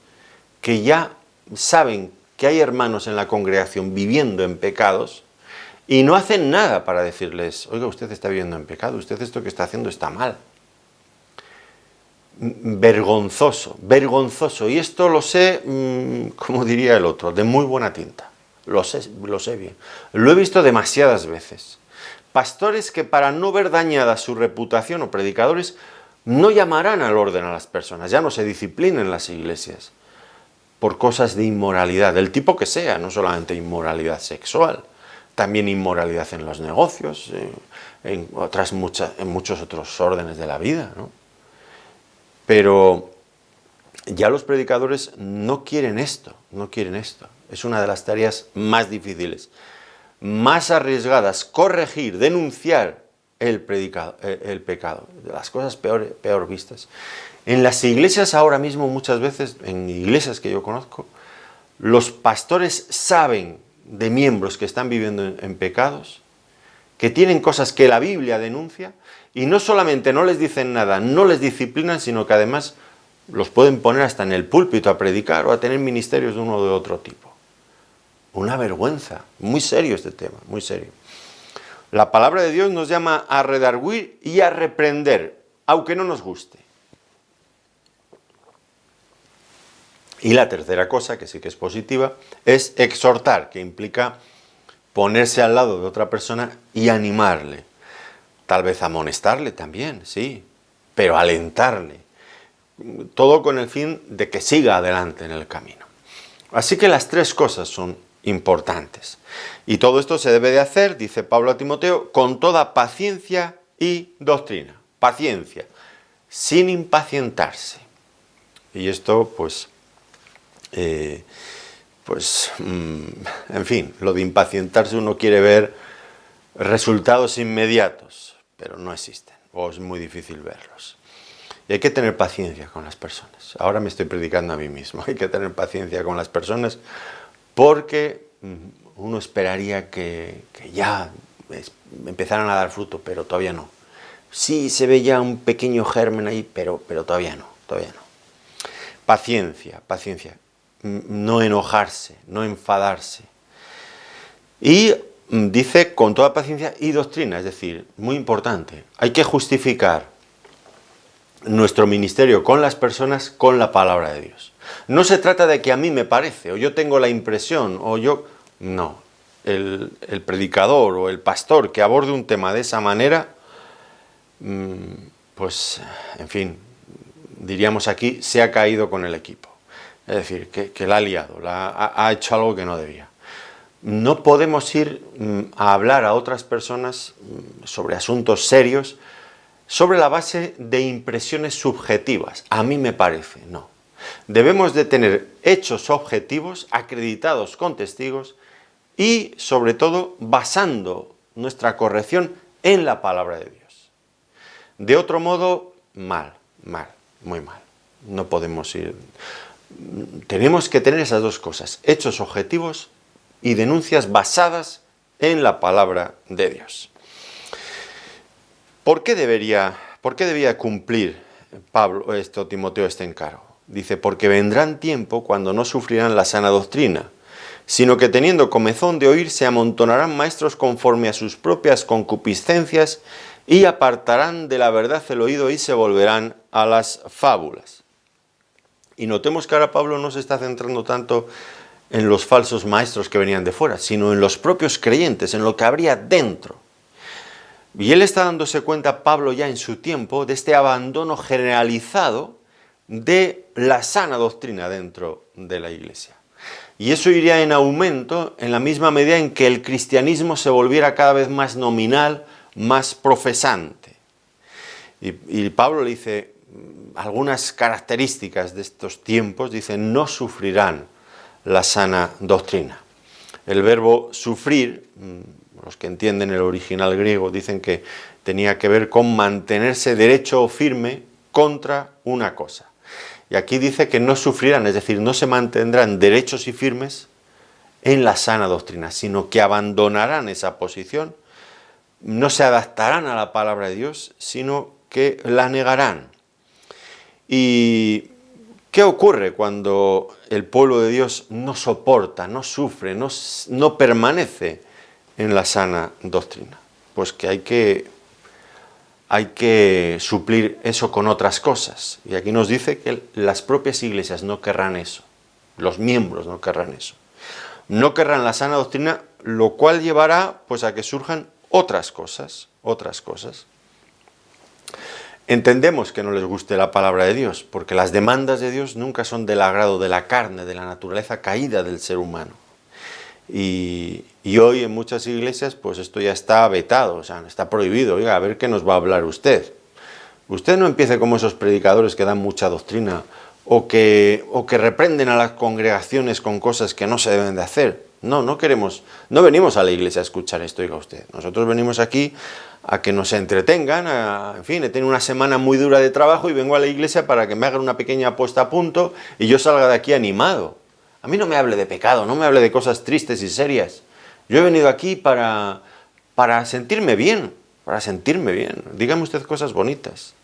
que ya saben que hay hermanos en la congregación viviendo en pecados y no hacen nada para decirles, oiga, usted está viviendo en pecado, usted esto que está haciendo está mal. Vergonzoso. Y esto lo sé, como diría el otro, de muy buena tinta. Lo sé bien. Lo he visto demasiadas veces. Pastores que para no ver dañada su reputación, o predicadores, no llamarán al orden a las personas, ya no se disciplinen en las iglesias por cosas de inmoralidad, del tipo que sea, no solamente inmoralidad sexual, también inmoralidad en los negocios, en muchos otros órdenes de la vida, ¿no? Pero ya los predicadores no quieren esto. Es una de las tareas más difíciles, más arriesgadas, corregir, denunciar el pecado, de las cosas peor vistas. En las iglesias ahora mismo, muchas veces, en iglesias que yo conozco, los pastores saben de miembros que están viviendo en pecados, que tienen cosas que la Biblia denuncia, y no solamente no les dicen nada, no les disciplinan, sino que además los pueden poner hasta en el púlpito a predicar o a tener ministerios de uno o de otro tipo. Una vergüenza. Muy serio este tema, muy serio. La palabra de Dios nos llama a redarguir y a reprender, aunque no nos guste. Y la tercera cosa, que sí que es positiva, es exhortar, que implica ponerse al lado de otra persona y animarle. Tal vez amonestarle también, sí, pero alentarle. Todo con el fin de que siga adelante en el camino. Así que las tres cosas son importantes. Y todo esto se debe de hacer, dice Pablo a Timoteo, con toda paciencia y doctrina. Paciencia, sin impacientarse. Y esto, en fin, lo de impacientarse, uno quiere ver resultados inmediatos, pero no existen, o es muy difícil verlos. Y hay que tener paciencia con las personas. Ahora me estoy predicando a mí mismo. Hay que tener paciencia con las personas porque uno esperaría que ya empezaran a dar fruto, pero todavía no. Sí, se ve ya un pequeño germen ahí, pero todavía no. Paciencia. No enojarse, no enfadarse. Y dice con toda paciencia y doctrina, es decir, muy importante, hay que justificar nuestro ministerio con las personas con la palabra de Dios. No se trata de que a mí me parece, o yo tengo la impresión, o yo... No, el predicador o el pastor que aborde un tema de esa manera, en fin, diríamos aquí, se ha caído con el equipo. Es decir, que la ha liado, ha hecho algo que no debía. No podemos ir a hablar a otras personas sobre asuntos serios sobre la base de impresiones subjetivas. A mí me parece, no. Debemos de tener hechos objetivos, acreditados con testigos y, sobre todo, basando nuestra corrección en la palabra de Dios. De otro modo, muy mal. No podemos ir... Tenemos que tener esas dos cosas, hechos objetivos y denuncias basadas en la palabra de Dios. ¿Por qué debía cumplir Timoteo este encargo? Dice, porque vendrán tiempo cuando no sufrirán la sana doctrina, sino que teniendo comezón de oír se amontonarán maestros conforme a sus propias concupiscencias y apartarán de la verdad el oído y se volverán a las fábulas. Y notemos que ahora Pablo no se está centrando tanto en los falsos maestros que venían de fuera, sino en los propios creyentes, en lo que habría dentro. Y él está dándose cuenta, Pablo ya en su tiempo, de este abandono generalizado de la sana doctrina dentro de la iglesia. Y eso iría en aumento en la misma medida en que el cristianismo se volviera cada vez más nominal, más profesante. Y Pablo le dice, algunas características de estos tiempos, dice, no sufrirán la sana doctrina. El verbo sufrir, los que entienden el original griego dicen que tenía que ver con mantenerse derecho o firme contra una cosa. Y aquí dice que no sufrirán, es decir, no se mantendrán derechos y firmes en la sana doctrina, sino que abandonarán esa posición, no se adaptarán a la palabra de Dios, sino que la negarán. ¿Y qué ocurre cuando el pueblo de Dios no soporta, no sufre, no permanece en la sana doctrina? Pues que hay que suplir eso con otras cosas. Y aquí nos dice que las propias iglesias no querrán eso, los miembros no querrán eso. No querrán la sana doctrina, lo cual llevará pues a que surjan otras cosas. Entendemos que no les guste la palabra de Dios, porque las demandas de Dios nunca son del agrado de la carne, de la naturaleza caída del ser humano. Y hoy en muchas iglesias pues esto ya está vetado, o sea, está prohibido. Oiga, a ver qué nos va a hablar usted. Usted no empiece como esos predicadores que dan mucha doctrina o que reprenden a las congregaciones con cosas que no se deben de hacer. No venimos a la iglesia a escuchar esto, oiga usted. Nosotros venimos aquí a que nos entretengan, en fin, he tenido una semana muy dura de trabajo y vengo a la iglesia para que me hagan una pequeña puesta a punto y yo salga de aquí animado. A mí no me hable de pecado, no me hable de cosas tristes y serias. Yo he venido aquí para sentirme bien, Dígame usted cosas bonitas.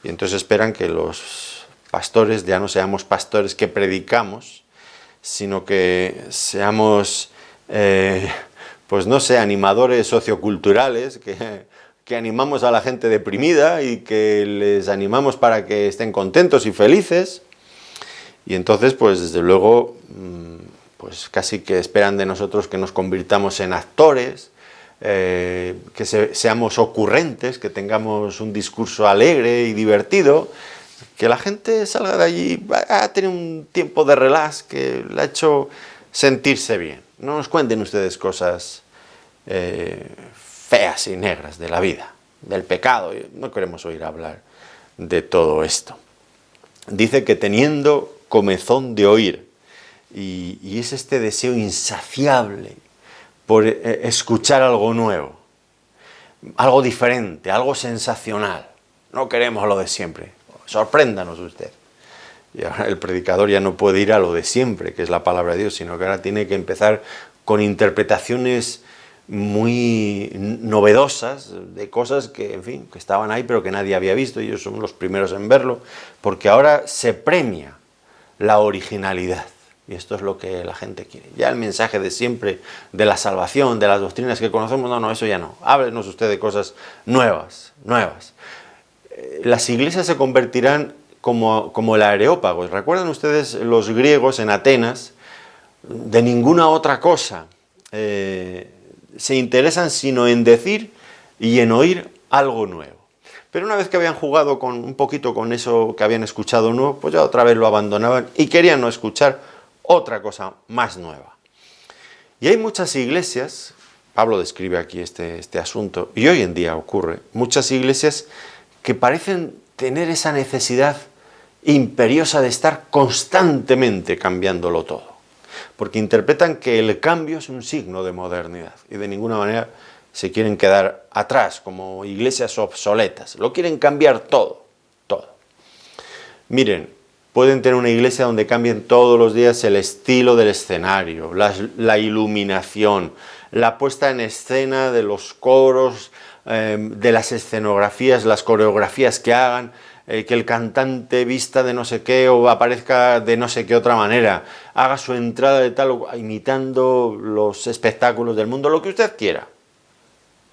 Y entonces esperan que los pastores ya no seamos pastores que predicamos, sino que seamos pues no sé, animadores socioculturales que animamos a la gente deprimida y que les animamos para que estén contentos y felices. Y entonces, pues desde luego, pues casi que esperan de nosotros que nos convirtamos en actores, que seamos ocurrentes, que tengamos un discurso alegre y divertido, que la gente salga de allí a tener un tiempo de relax que le ha hecho sentirse bien. No nos cuenten ustedes cosas feas y negras de la vida, del pecado. No queremos oír hablar de todo esto. Dice que teniendo comezón de oír, y es este deseo insaciable por escuchar algo nuevo, algo diferente, algo sensacional. No queremos lo de siempre. Sorpréndanos usted. Y ahora el predicador ya no puede ir a lo de siempre, que es la palabra de Dios, sino que ahora tiene que empezar con interpretaciones muy novedosas de cosas que, en fin, que estaban ahí pero que nadie había visto, y ellos son los primeros en verlo, porque ahora se premia la originalidad. Y esto es lo que la gente quiere. Ya el mensaje de siempre, de la salvación, de las doctrinas que conocemos, no, eso ya no. Háblenos usted de cosas nuevas. Las iglesias se convertirán como el Areópago. ¿Recuerdan ustedes los griegos en Atenas? De ninguna otra cosa se interesan sino en decir y en oír algo nuevo. Pero una vez que habían jugado un poquito con eso que habían escuchado nuevo, pues ya otra vez lo abandonaban y querían no escuchar otra cosa más nueva. Y hay muchas iglesias, Pablo describe aquí este asunto, y hoy en día ocurre, muchas iglesias que parecen tener esa necesidad imperiosa de estar constantemente cambiándolo todo, porque interpretan que el cambio es un signo de modernidad y de ninguna manera se quieren quedar atrás como iglesias obsoletas, lo quieren cambiar todo. Miren, pueden tener una iglesia donde cambien todos los días el estilo del escenario, la iluminación, la puesta en escena de los coros, de las escenografías, las coreografías que hagan, que el cantante vista de no sé qué o aparezca de no sé qué otra manera, haga su entrada de tal, imitando los espectáculos del mundo, lo que usted quiera.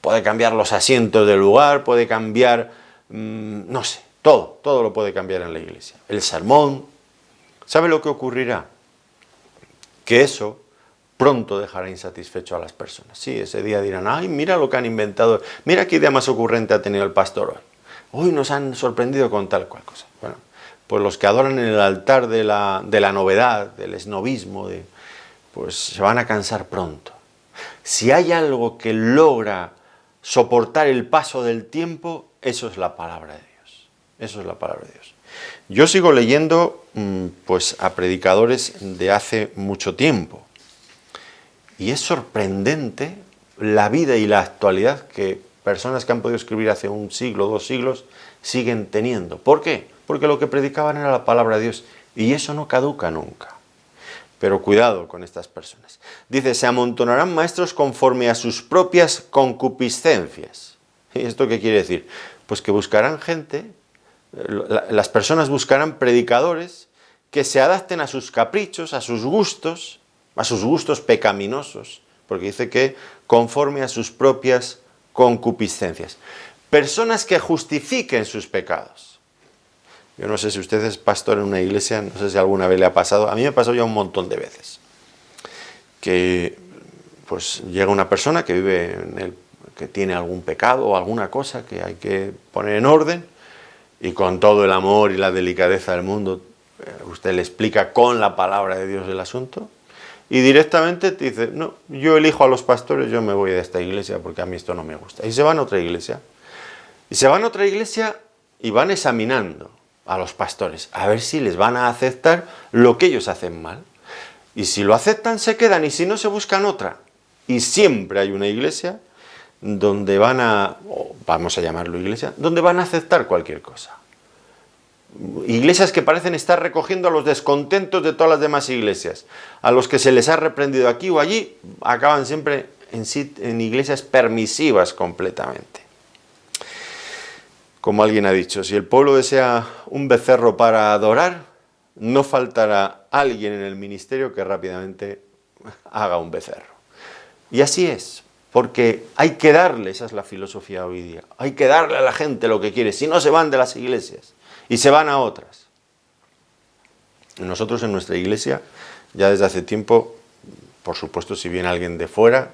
Puede cambiar los asientos del lugar, puede cambiar, no sé, todo lo puede cambiar en la iglesia. El sermón. ¿Sabe lo que ocurrirá? Que eso pronto dejará insatisfecho a las personas. Sí, ese día dirán, ay, mira lo que han inventado, mira qué idea más ocurrente ha tenido el pastor hoy. Hoy nos han sorprendido con tal cual cosa. Bueno, pues los que adoran en el altar de la novedad, del esnovismo, pues se van a cansar pronto. Si hay algo que logra soportar el paso del tiempo, eso es la palabra de Dios. Eso es la palabra de Dios. Yo sigo leyendo pues a predicadores de hace mucho tiempo. Y es sorprendente la vida y la actualidad que personas que han podido escribir hace un siglo, 2 siglos, siguen teniendo. ¿Por qué? Porque lo que predicaban era la palabra de Dios. Y eso no caduca nunca. Pero cuidado con estas personas. Dice, se amontonarán maestros conforme a sus propias concupiscencias. ¿Y esto qué quiere decir? Pues que buscarán gente, las personas buscarán predicadores que se adapten a sus caprichos, a sus gustos pecaminosos, porque dice que conforme a sus propias concupiscencias. Personas que justifiquen sus pecados. Yo no sé si usted es pastor en una iglesia, no sé si alguna vez le ha pasado, a mí me ha pasado ya un montón de veces, que pues llega una persona que vive que tiene algún pecado o alguna cosa que hay que poner en orden, y con todo el amor y la delicadeza del mundo, usted le explica con la palabra de Dios el asunto, y directamente te dice, no, yo elijo a los pastores, yo me voy de esta iglesia porque a mí esto no me gusta. Y se van a otra iglesia. Y se van a otra iglesia y van examinando a los pastores, a ver si les van a aceptar lo que ellos hacen mal. Y si lo aceptan, se quedan, y si no, se buscan otra. Y siempre hay una iglesia donde vamos a llamarlo iglesia, donde van a aceptar cualquier cosa. Iglesias que parecen estar recogiendo a los descontentos de todas las demás iglesias, a los que se les ha reprendido aquí o allí, acaban siempre en iglesias permisivas completamente. Como alguien ha dicho, si el pueblo desea un becerro para adorar, no faltará alguien en el ministerio que rápidamente haga un becerro. Y así es. porque hay que darle, esa es la filosofía hoy día, hay que darle a la gente lo que quiere, si no se van de las iglesias y se van a otras. Nosotros en nuestra iglesia, ya desde hace tiempo, por supuesto, si viene alguien de fuera,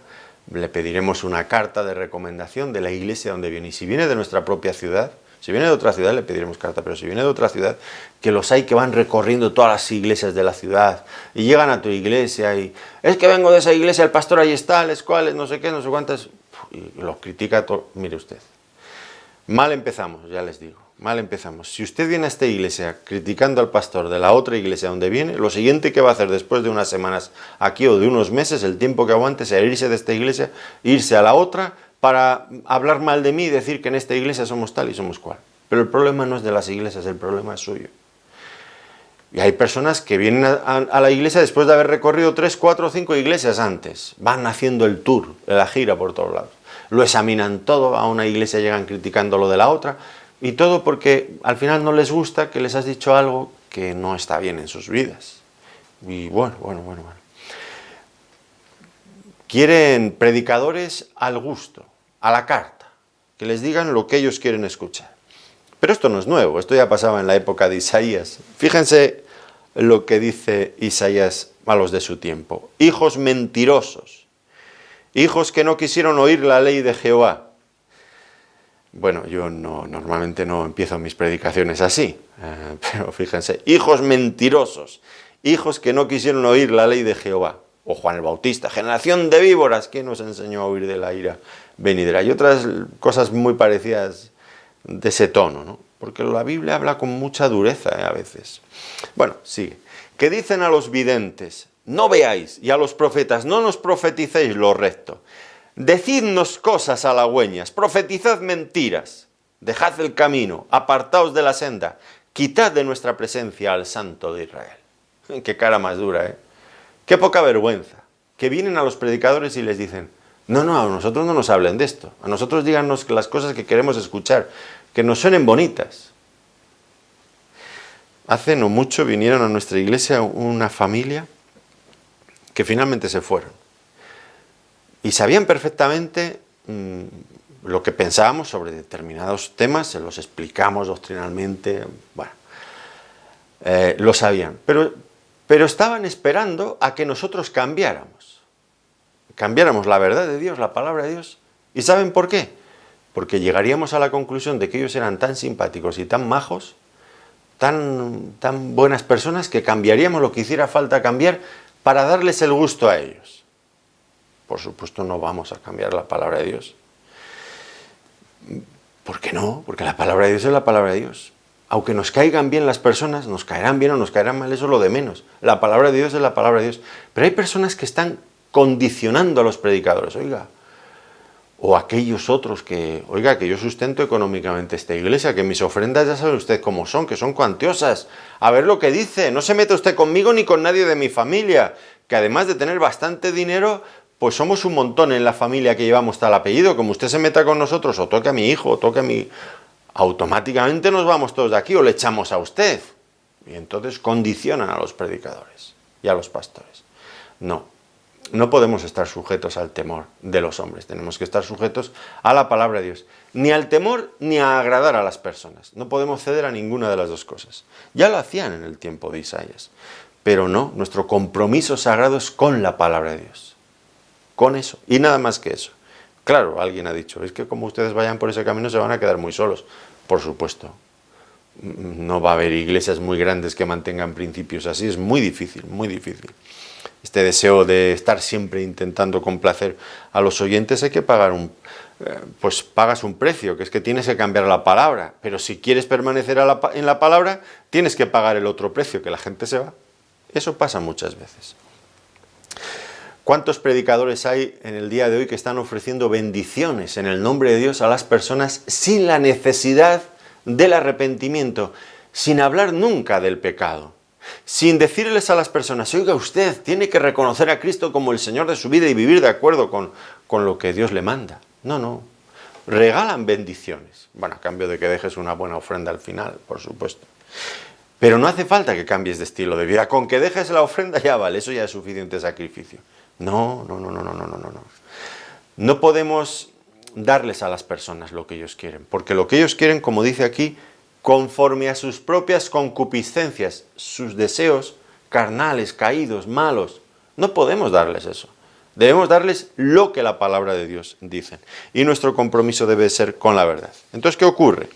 le pediremos una carta de recomendación de la iglesia donde viene. Y si viene de nuestra propia ciudad, si viene de otra ciudad le pediremos carta, pero si viene de otra ciudad, que los hay que van recorriendo todas las iglesias de la ciudad y llegan a tu iglesia y es que vengo de esa iglesia, el pastor ahí está, les cuales, no sé qué, no sé cuántas, y los critica todo. Mire usted, mal empezamos, ya les digo. Mal empezamos. Si usted viene a esta iglesia criticando al pastor de la otra iglesia donde viene, lo siguiente que va a hacer después de unas semanas aquí o de unos meses, el tiempo que aguante, será irse de esta iglesia, irse a la otra para hablar mal de mí y decir que en esta iglesia somos tal y somos cual. Pero el problema no es de las iglesias, el problema es suyo. Y hay personas que vienen a la iglesia después de haber recorrido 3, 4 o 5 iglesias antes. Van haciendo el tour, la gira por todos lados. Lo examinan todo, a una iglesia llegan criticando lo de la otra. Y todo porque al final no les gusta que les has dicho algo que no está bien en sus vidas. Y bueno. Quieren predicadores al gusto, a la carta, que les digan lo que ellos quieren escuchar. Pero esto no es nuevo, esto ya pasaba en la época de Isaías. Fíjense lo que dice Isaías a los de su tiempo. Hijos mentirosos, hijos que no quisieron oír la ley de Jehová. Bueno, yo normalmente no empiezo mis predicaciones así, pero fíjense, hijos mentirosos, hijos que no quisieron oír la ley de Jehová. O Juan el Bautista, generación de víboras, ¿quién nos enseñó a huir de la ira venidera? Y otras cosas muy parecidas de ese tono, ¿no? Porque la Biblia habla con mucha dureza a veces. Bueno, sigue. Que dicen a los videntes, no veáis, y a los profetas, no nos profeticéis lo recto. Decidnos cosas halagüeñas, profetizad mentiras, dejad el camino, apartaos de la senda, quitad de nuestra presencia al Santo de Israel. Qué cara más dura, ¿eh? Qué poca vergüenza, que vienen a los predicadores y les dicen, no, a nosotros no nos hablen de esto, a nosotros díganos las cosas que queremos escuchar, que nos suenen bonitas. Hace no mucho vinieron a nuestra iglesia una familia que finalmente se fueron. Y sabían perfectamente lo que pensábamos sobre determinados temas, se los explicamos doctrinalmente, bueno, lo sabían. Pero estaban esperando a que nosotros cambiáramos la verdad de Dios, la palabra de Dios. ¿Y saben por qué? Porque llegaríamos a la conclusión de que ellos eran tan simpáticos y tan majos, tan buenas personas, que cambiaríamos lo que hiciera falta cambiar para darles el gusto a ellos. Por supuesto no vamos a cambiar la palabra de Dios. ¿Por qué no? Porque la palabra de Dios es la palabra de Dios. Aunque nos caigan bien las personas, nos caerán bien o nos caerán mal, eso es lo de menos. La palabra de Dios es la palabra de Dios. Pero hay personas que están condicionando a los predicadores, oiga, o aquellos otros que yo sustento económicamente esta iglesia, que mis ofrendas ya sabe usted cómo son, que son cuantiosas. A ver lo que dice, no se mete usted conmigo ni con nadie de mi familia, que además de tener bastante dinero, pues somos un montón en la familia que llevamos tal apellido. Como usted se meta con nosotros, o toque a mi hijo, o toque a mi... automáticamente nos vamos todos de aquí o le echamos a usted. Y entonces condicionan a los predicadores y a los pastores. No podemos estar sujetos al temor de los hombres. Tenemos que estar sujetos a la palabra de Dios. Ni al temor ni a agradar a las personas. No podemos ceder a ninguna de las dos cosas. Ya lo hacían en el tiempo de Isaías. Pero no, nuestro compromiso sagrado es con la palabra de Dios. Con eso. Y nada más que eso. Claro, alguien ha dicho, es que como ustedes vayan por ese camino se van a quedar muy solos. Por supuesto. No va a haber iglesias muy grandes que mantengan principios así. Es muy difícil, muy difícil. Este deseo de estar siempre intentando complacer a los oyentes, hay que pagar pues pagas un precio, que es que tienes que cambiar la palabra. Pero si quieres permanecer en la palabra, tienes que pagar el otro precio, que la gente se va. Eso pasa muchas veces. ¿Cuántos predicadores hay en el día de hoy que están ofreciendo bendiciones en el nombre de Dios a las personas sin la necesidad del arrepentimiento, sin hablar nunca del pecado? Sin decirles a las personas, oiga, usted tiene que reconocer a Cristo como el Señor de su vida y vivir de acuerdo con lo que Dios le manda. No. Regalan bendiciones. Bueno, a cambio de que dejes una buena ofrenda al final, por supuesto. Pero no hace falta que cambies de estilo de vida. Con que dejes la ofrenda ya vale, eso ya es suficiente sacrificio. No. No podemos darles a las personas lo que ellos quieren, porque lo que ellos quieren, como dice aquí, conforme a sus propias concupiscencias, sus deseos carnales, caídos, malos, no podemos darles eso. Debemos darles lo que la palabra de Dios dice. Y nuestro compromiso debe ser con la verdad. Entonces, ¿qué ocurre?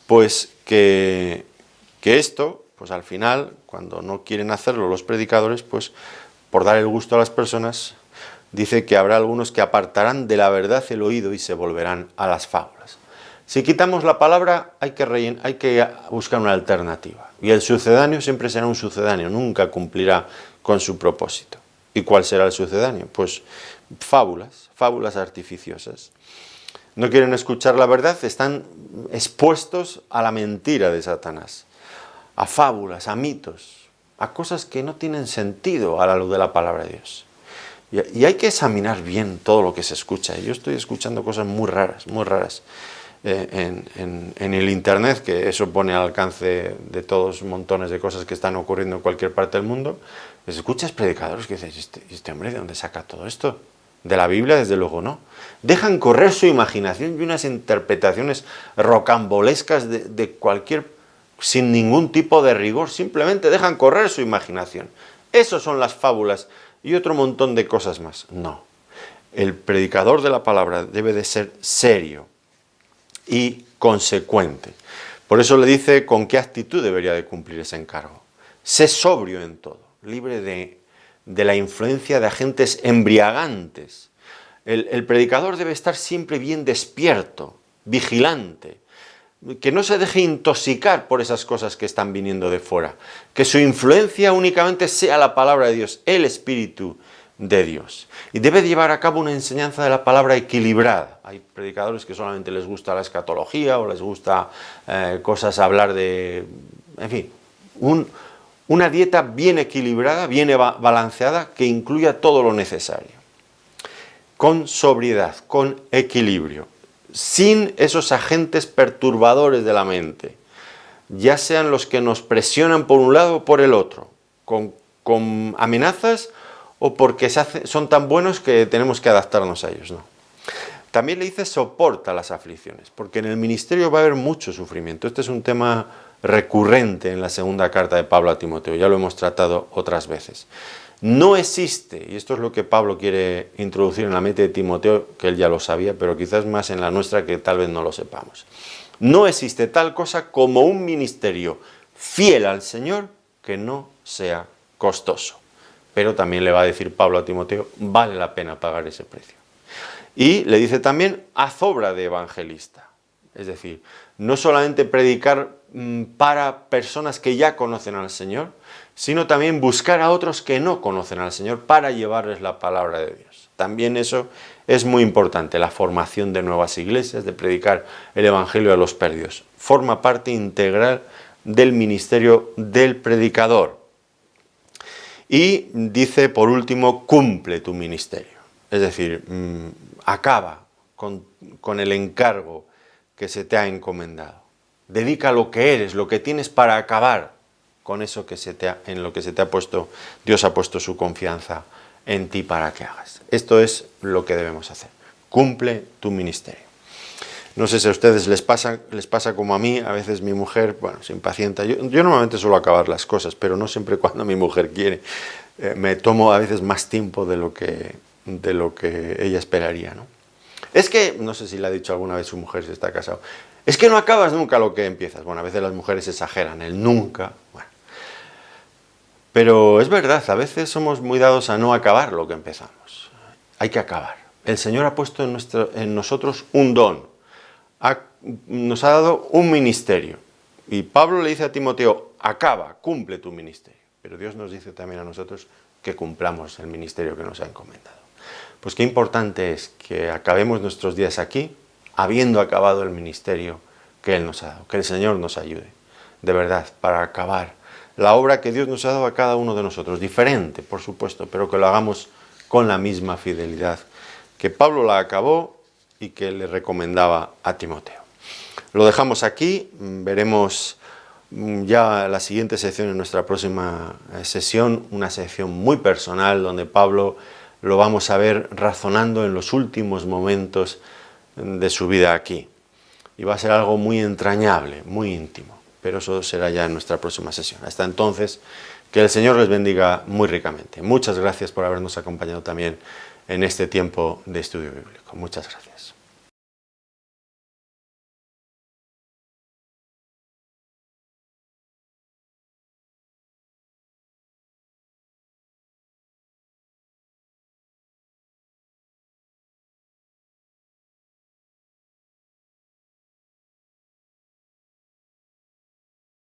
Pues que esto, pues al final, cuando no quieren hacerlo los predicadores, pues por dar el gusto a las personas, dice que habrá algunos que apartarán de la verdad el oído y se volverán a las fábulas. Si quitamos la palabra, hay que buscar una alternativa. Y el sucedáneo siempre será un sucedáneo, nunca cumplirá con su propósito. ¿Y cuál será el sucedáneo? Pues fábulas artificiosas. No quieren escuchar la verdad, están expuestos a la mentira de Satanás, a fábulas, a mitos, a cosas que no tienen sentido a la luz de la palabra de Dios. Y hay que examinar bien todo lo que se escucha. Yo estoy escuchando cosas muy raras en el internet, que eso pone al alcance de todos montones de cosas que están ocurriendo en cualquier parte del mundo. Pues escuchas predicadores que dicen, ¿este hombre de dónde saca todo esto? De la Biblia, desde luego, no. Dejan correr su imaginación y unas interpretaciones rocambolescas de cualquier, sin ningún tipo de rigor, simplemente dejan correr su imaginación. Esas son las fábulas y otro montón de cosas más. No. El predicador de la palabra debe de ser serio y consecuente. Por eso le dice con qué actitud debería de cumplir ese encargo. Sé sobrio en todo, libre de la influencia de agentes embriagantes. El predicador debe estar siempre bien despierto, vigilante, que no se deje intoxicar por esas cosas que están viniendo de fuera, que su influencia únicamente sea la palabra de Dios, el Espíritu de Dios. Y debe llevar a cabo una enseñanza de la palabra equilibrada. Hay predicadores que solamente les gusta la escatología o les gusta cosas hablar de... En fin, una dieta bien equilibrada, bien balanceada, que incluya todo lo necesario. Con sobriedad, con equilibrio, sin esos agentes perturbadores de la mente, ya sean los que nos presionan por un lado o por el otro, con amenazas o porque son tan buenos que tenemos que adaptarnos a ellos, no. También le dice soporta las aflicciones, porque en el ministerio va a haber mucho sufrimiento. Este es un tema recurrente en la segunda carta de Pablo a Timoteo, ya lo hemos tratado otras veces. No existe, y esto es lo que Pablo quiere introducir en la mente de Timoteo, que él ya lo sabía, pero quizás más en la nuestra que tal vez no lo sepamos. No existe tal cosa como un ministerio fiel al Señor que no sea costoso. Pero también le va a decir Pablo a Timoteo, vale la pena pagar ese precio. Y le dice también, haz obra de evangelista. Es decir, no solamente predicar para personas que ya conocen al Señor, sino también buscar a otros que no conocen al Señor para llevarles la palabra de Dios. También eso es muy importante, la formación de nuevas iglesias, de predicar el Evangelio a los perdidos. Forma parte integral del ministerio del predicador. Y dice, por último, cumple tu ministerio. Es decir, acaba con el encargo que se te ha encomendado. Dedica lo que eres, lo que tienes para acabar con eso en lo que se te ha puesto, Dios ha puesto su confianza en ti para que hagas. Esto es lo que debemos hacer. Cumple tu ministerio. No sé si a ustedes les pasa como a mí, a veces mi mujer, bueno, se impacienta. Yo normalmente suelo acabar las cosas, pero no siempre cuando mi mujer quiere. Me tomo a veces más tiempo de lo que ella esperaría, ¿no? Es que, no sé si le ha dicho alguna vez su mujer si está casado, es que no acabas nunca lo que empiezas. Bueno, a veces las mujeres exageran, el nunca. Bueno. Pero es verdad, a veces somos muy dados a no acabar lo que empezamos. Hay que acabar. El Señor ha puesto en nosotros un don. Nos ha dado un ministerio. Y Pablo le dice a Timoteo, acaba, cumple tu ministerio. Pero Dios nos dice también a nosotros que cumplamos el ministerio que nos ha encomendado. Pues qué importante es que acabemos nuestros días aquí, habiendo acabado el ministerio que Él nos ha dado. Que el Señor nos ayude, de verdad, para acabar la obra que Dios nos ha dado a cada uno de nosotros. Diferente, por supuesto, pero que lo hagamos con la misma fidelidad que Pablo la acabó y que le recomendaba a Timoteo. Lo dejamos aquí, veremos ya la siguiente sección en nuestra próxima sesión, una sección muy personal donde Pablo lo vamos a ver razonando en los últimos momentos de su vida aquí. Y va a ser algo muy entrañable, muy íntimo, pero eso será ya en nuestra próxima sesión. Hasta entonces, que el Señor les bendiga muy ricamente. Muchas gracias por habernos acompañado también en este tiempo de estudio bíblico. Muchas gracias.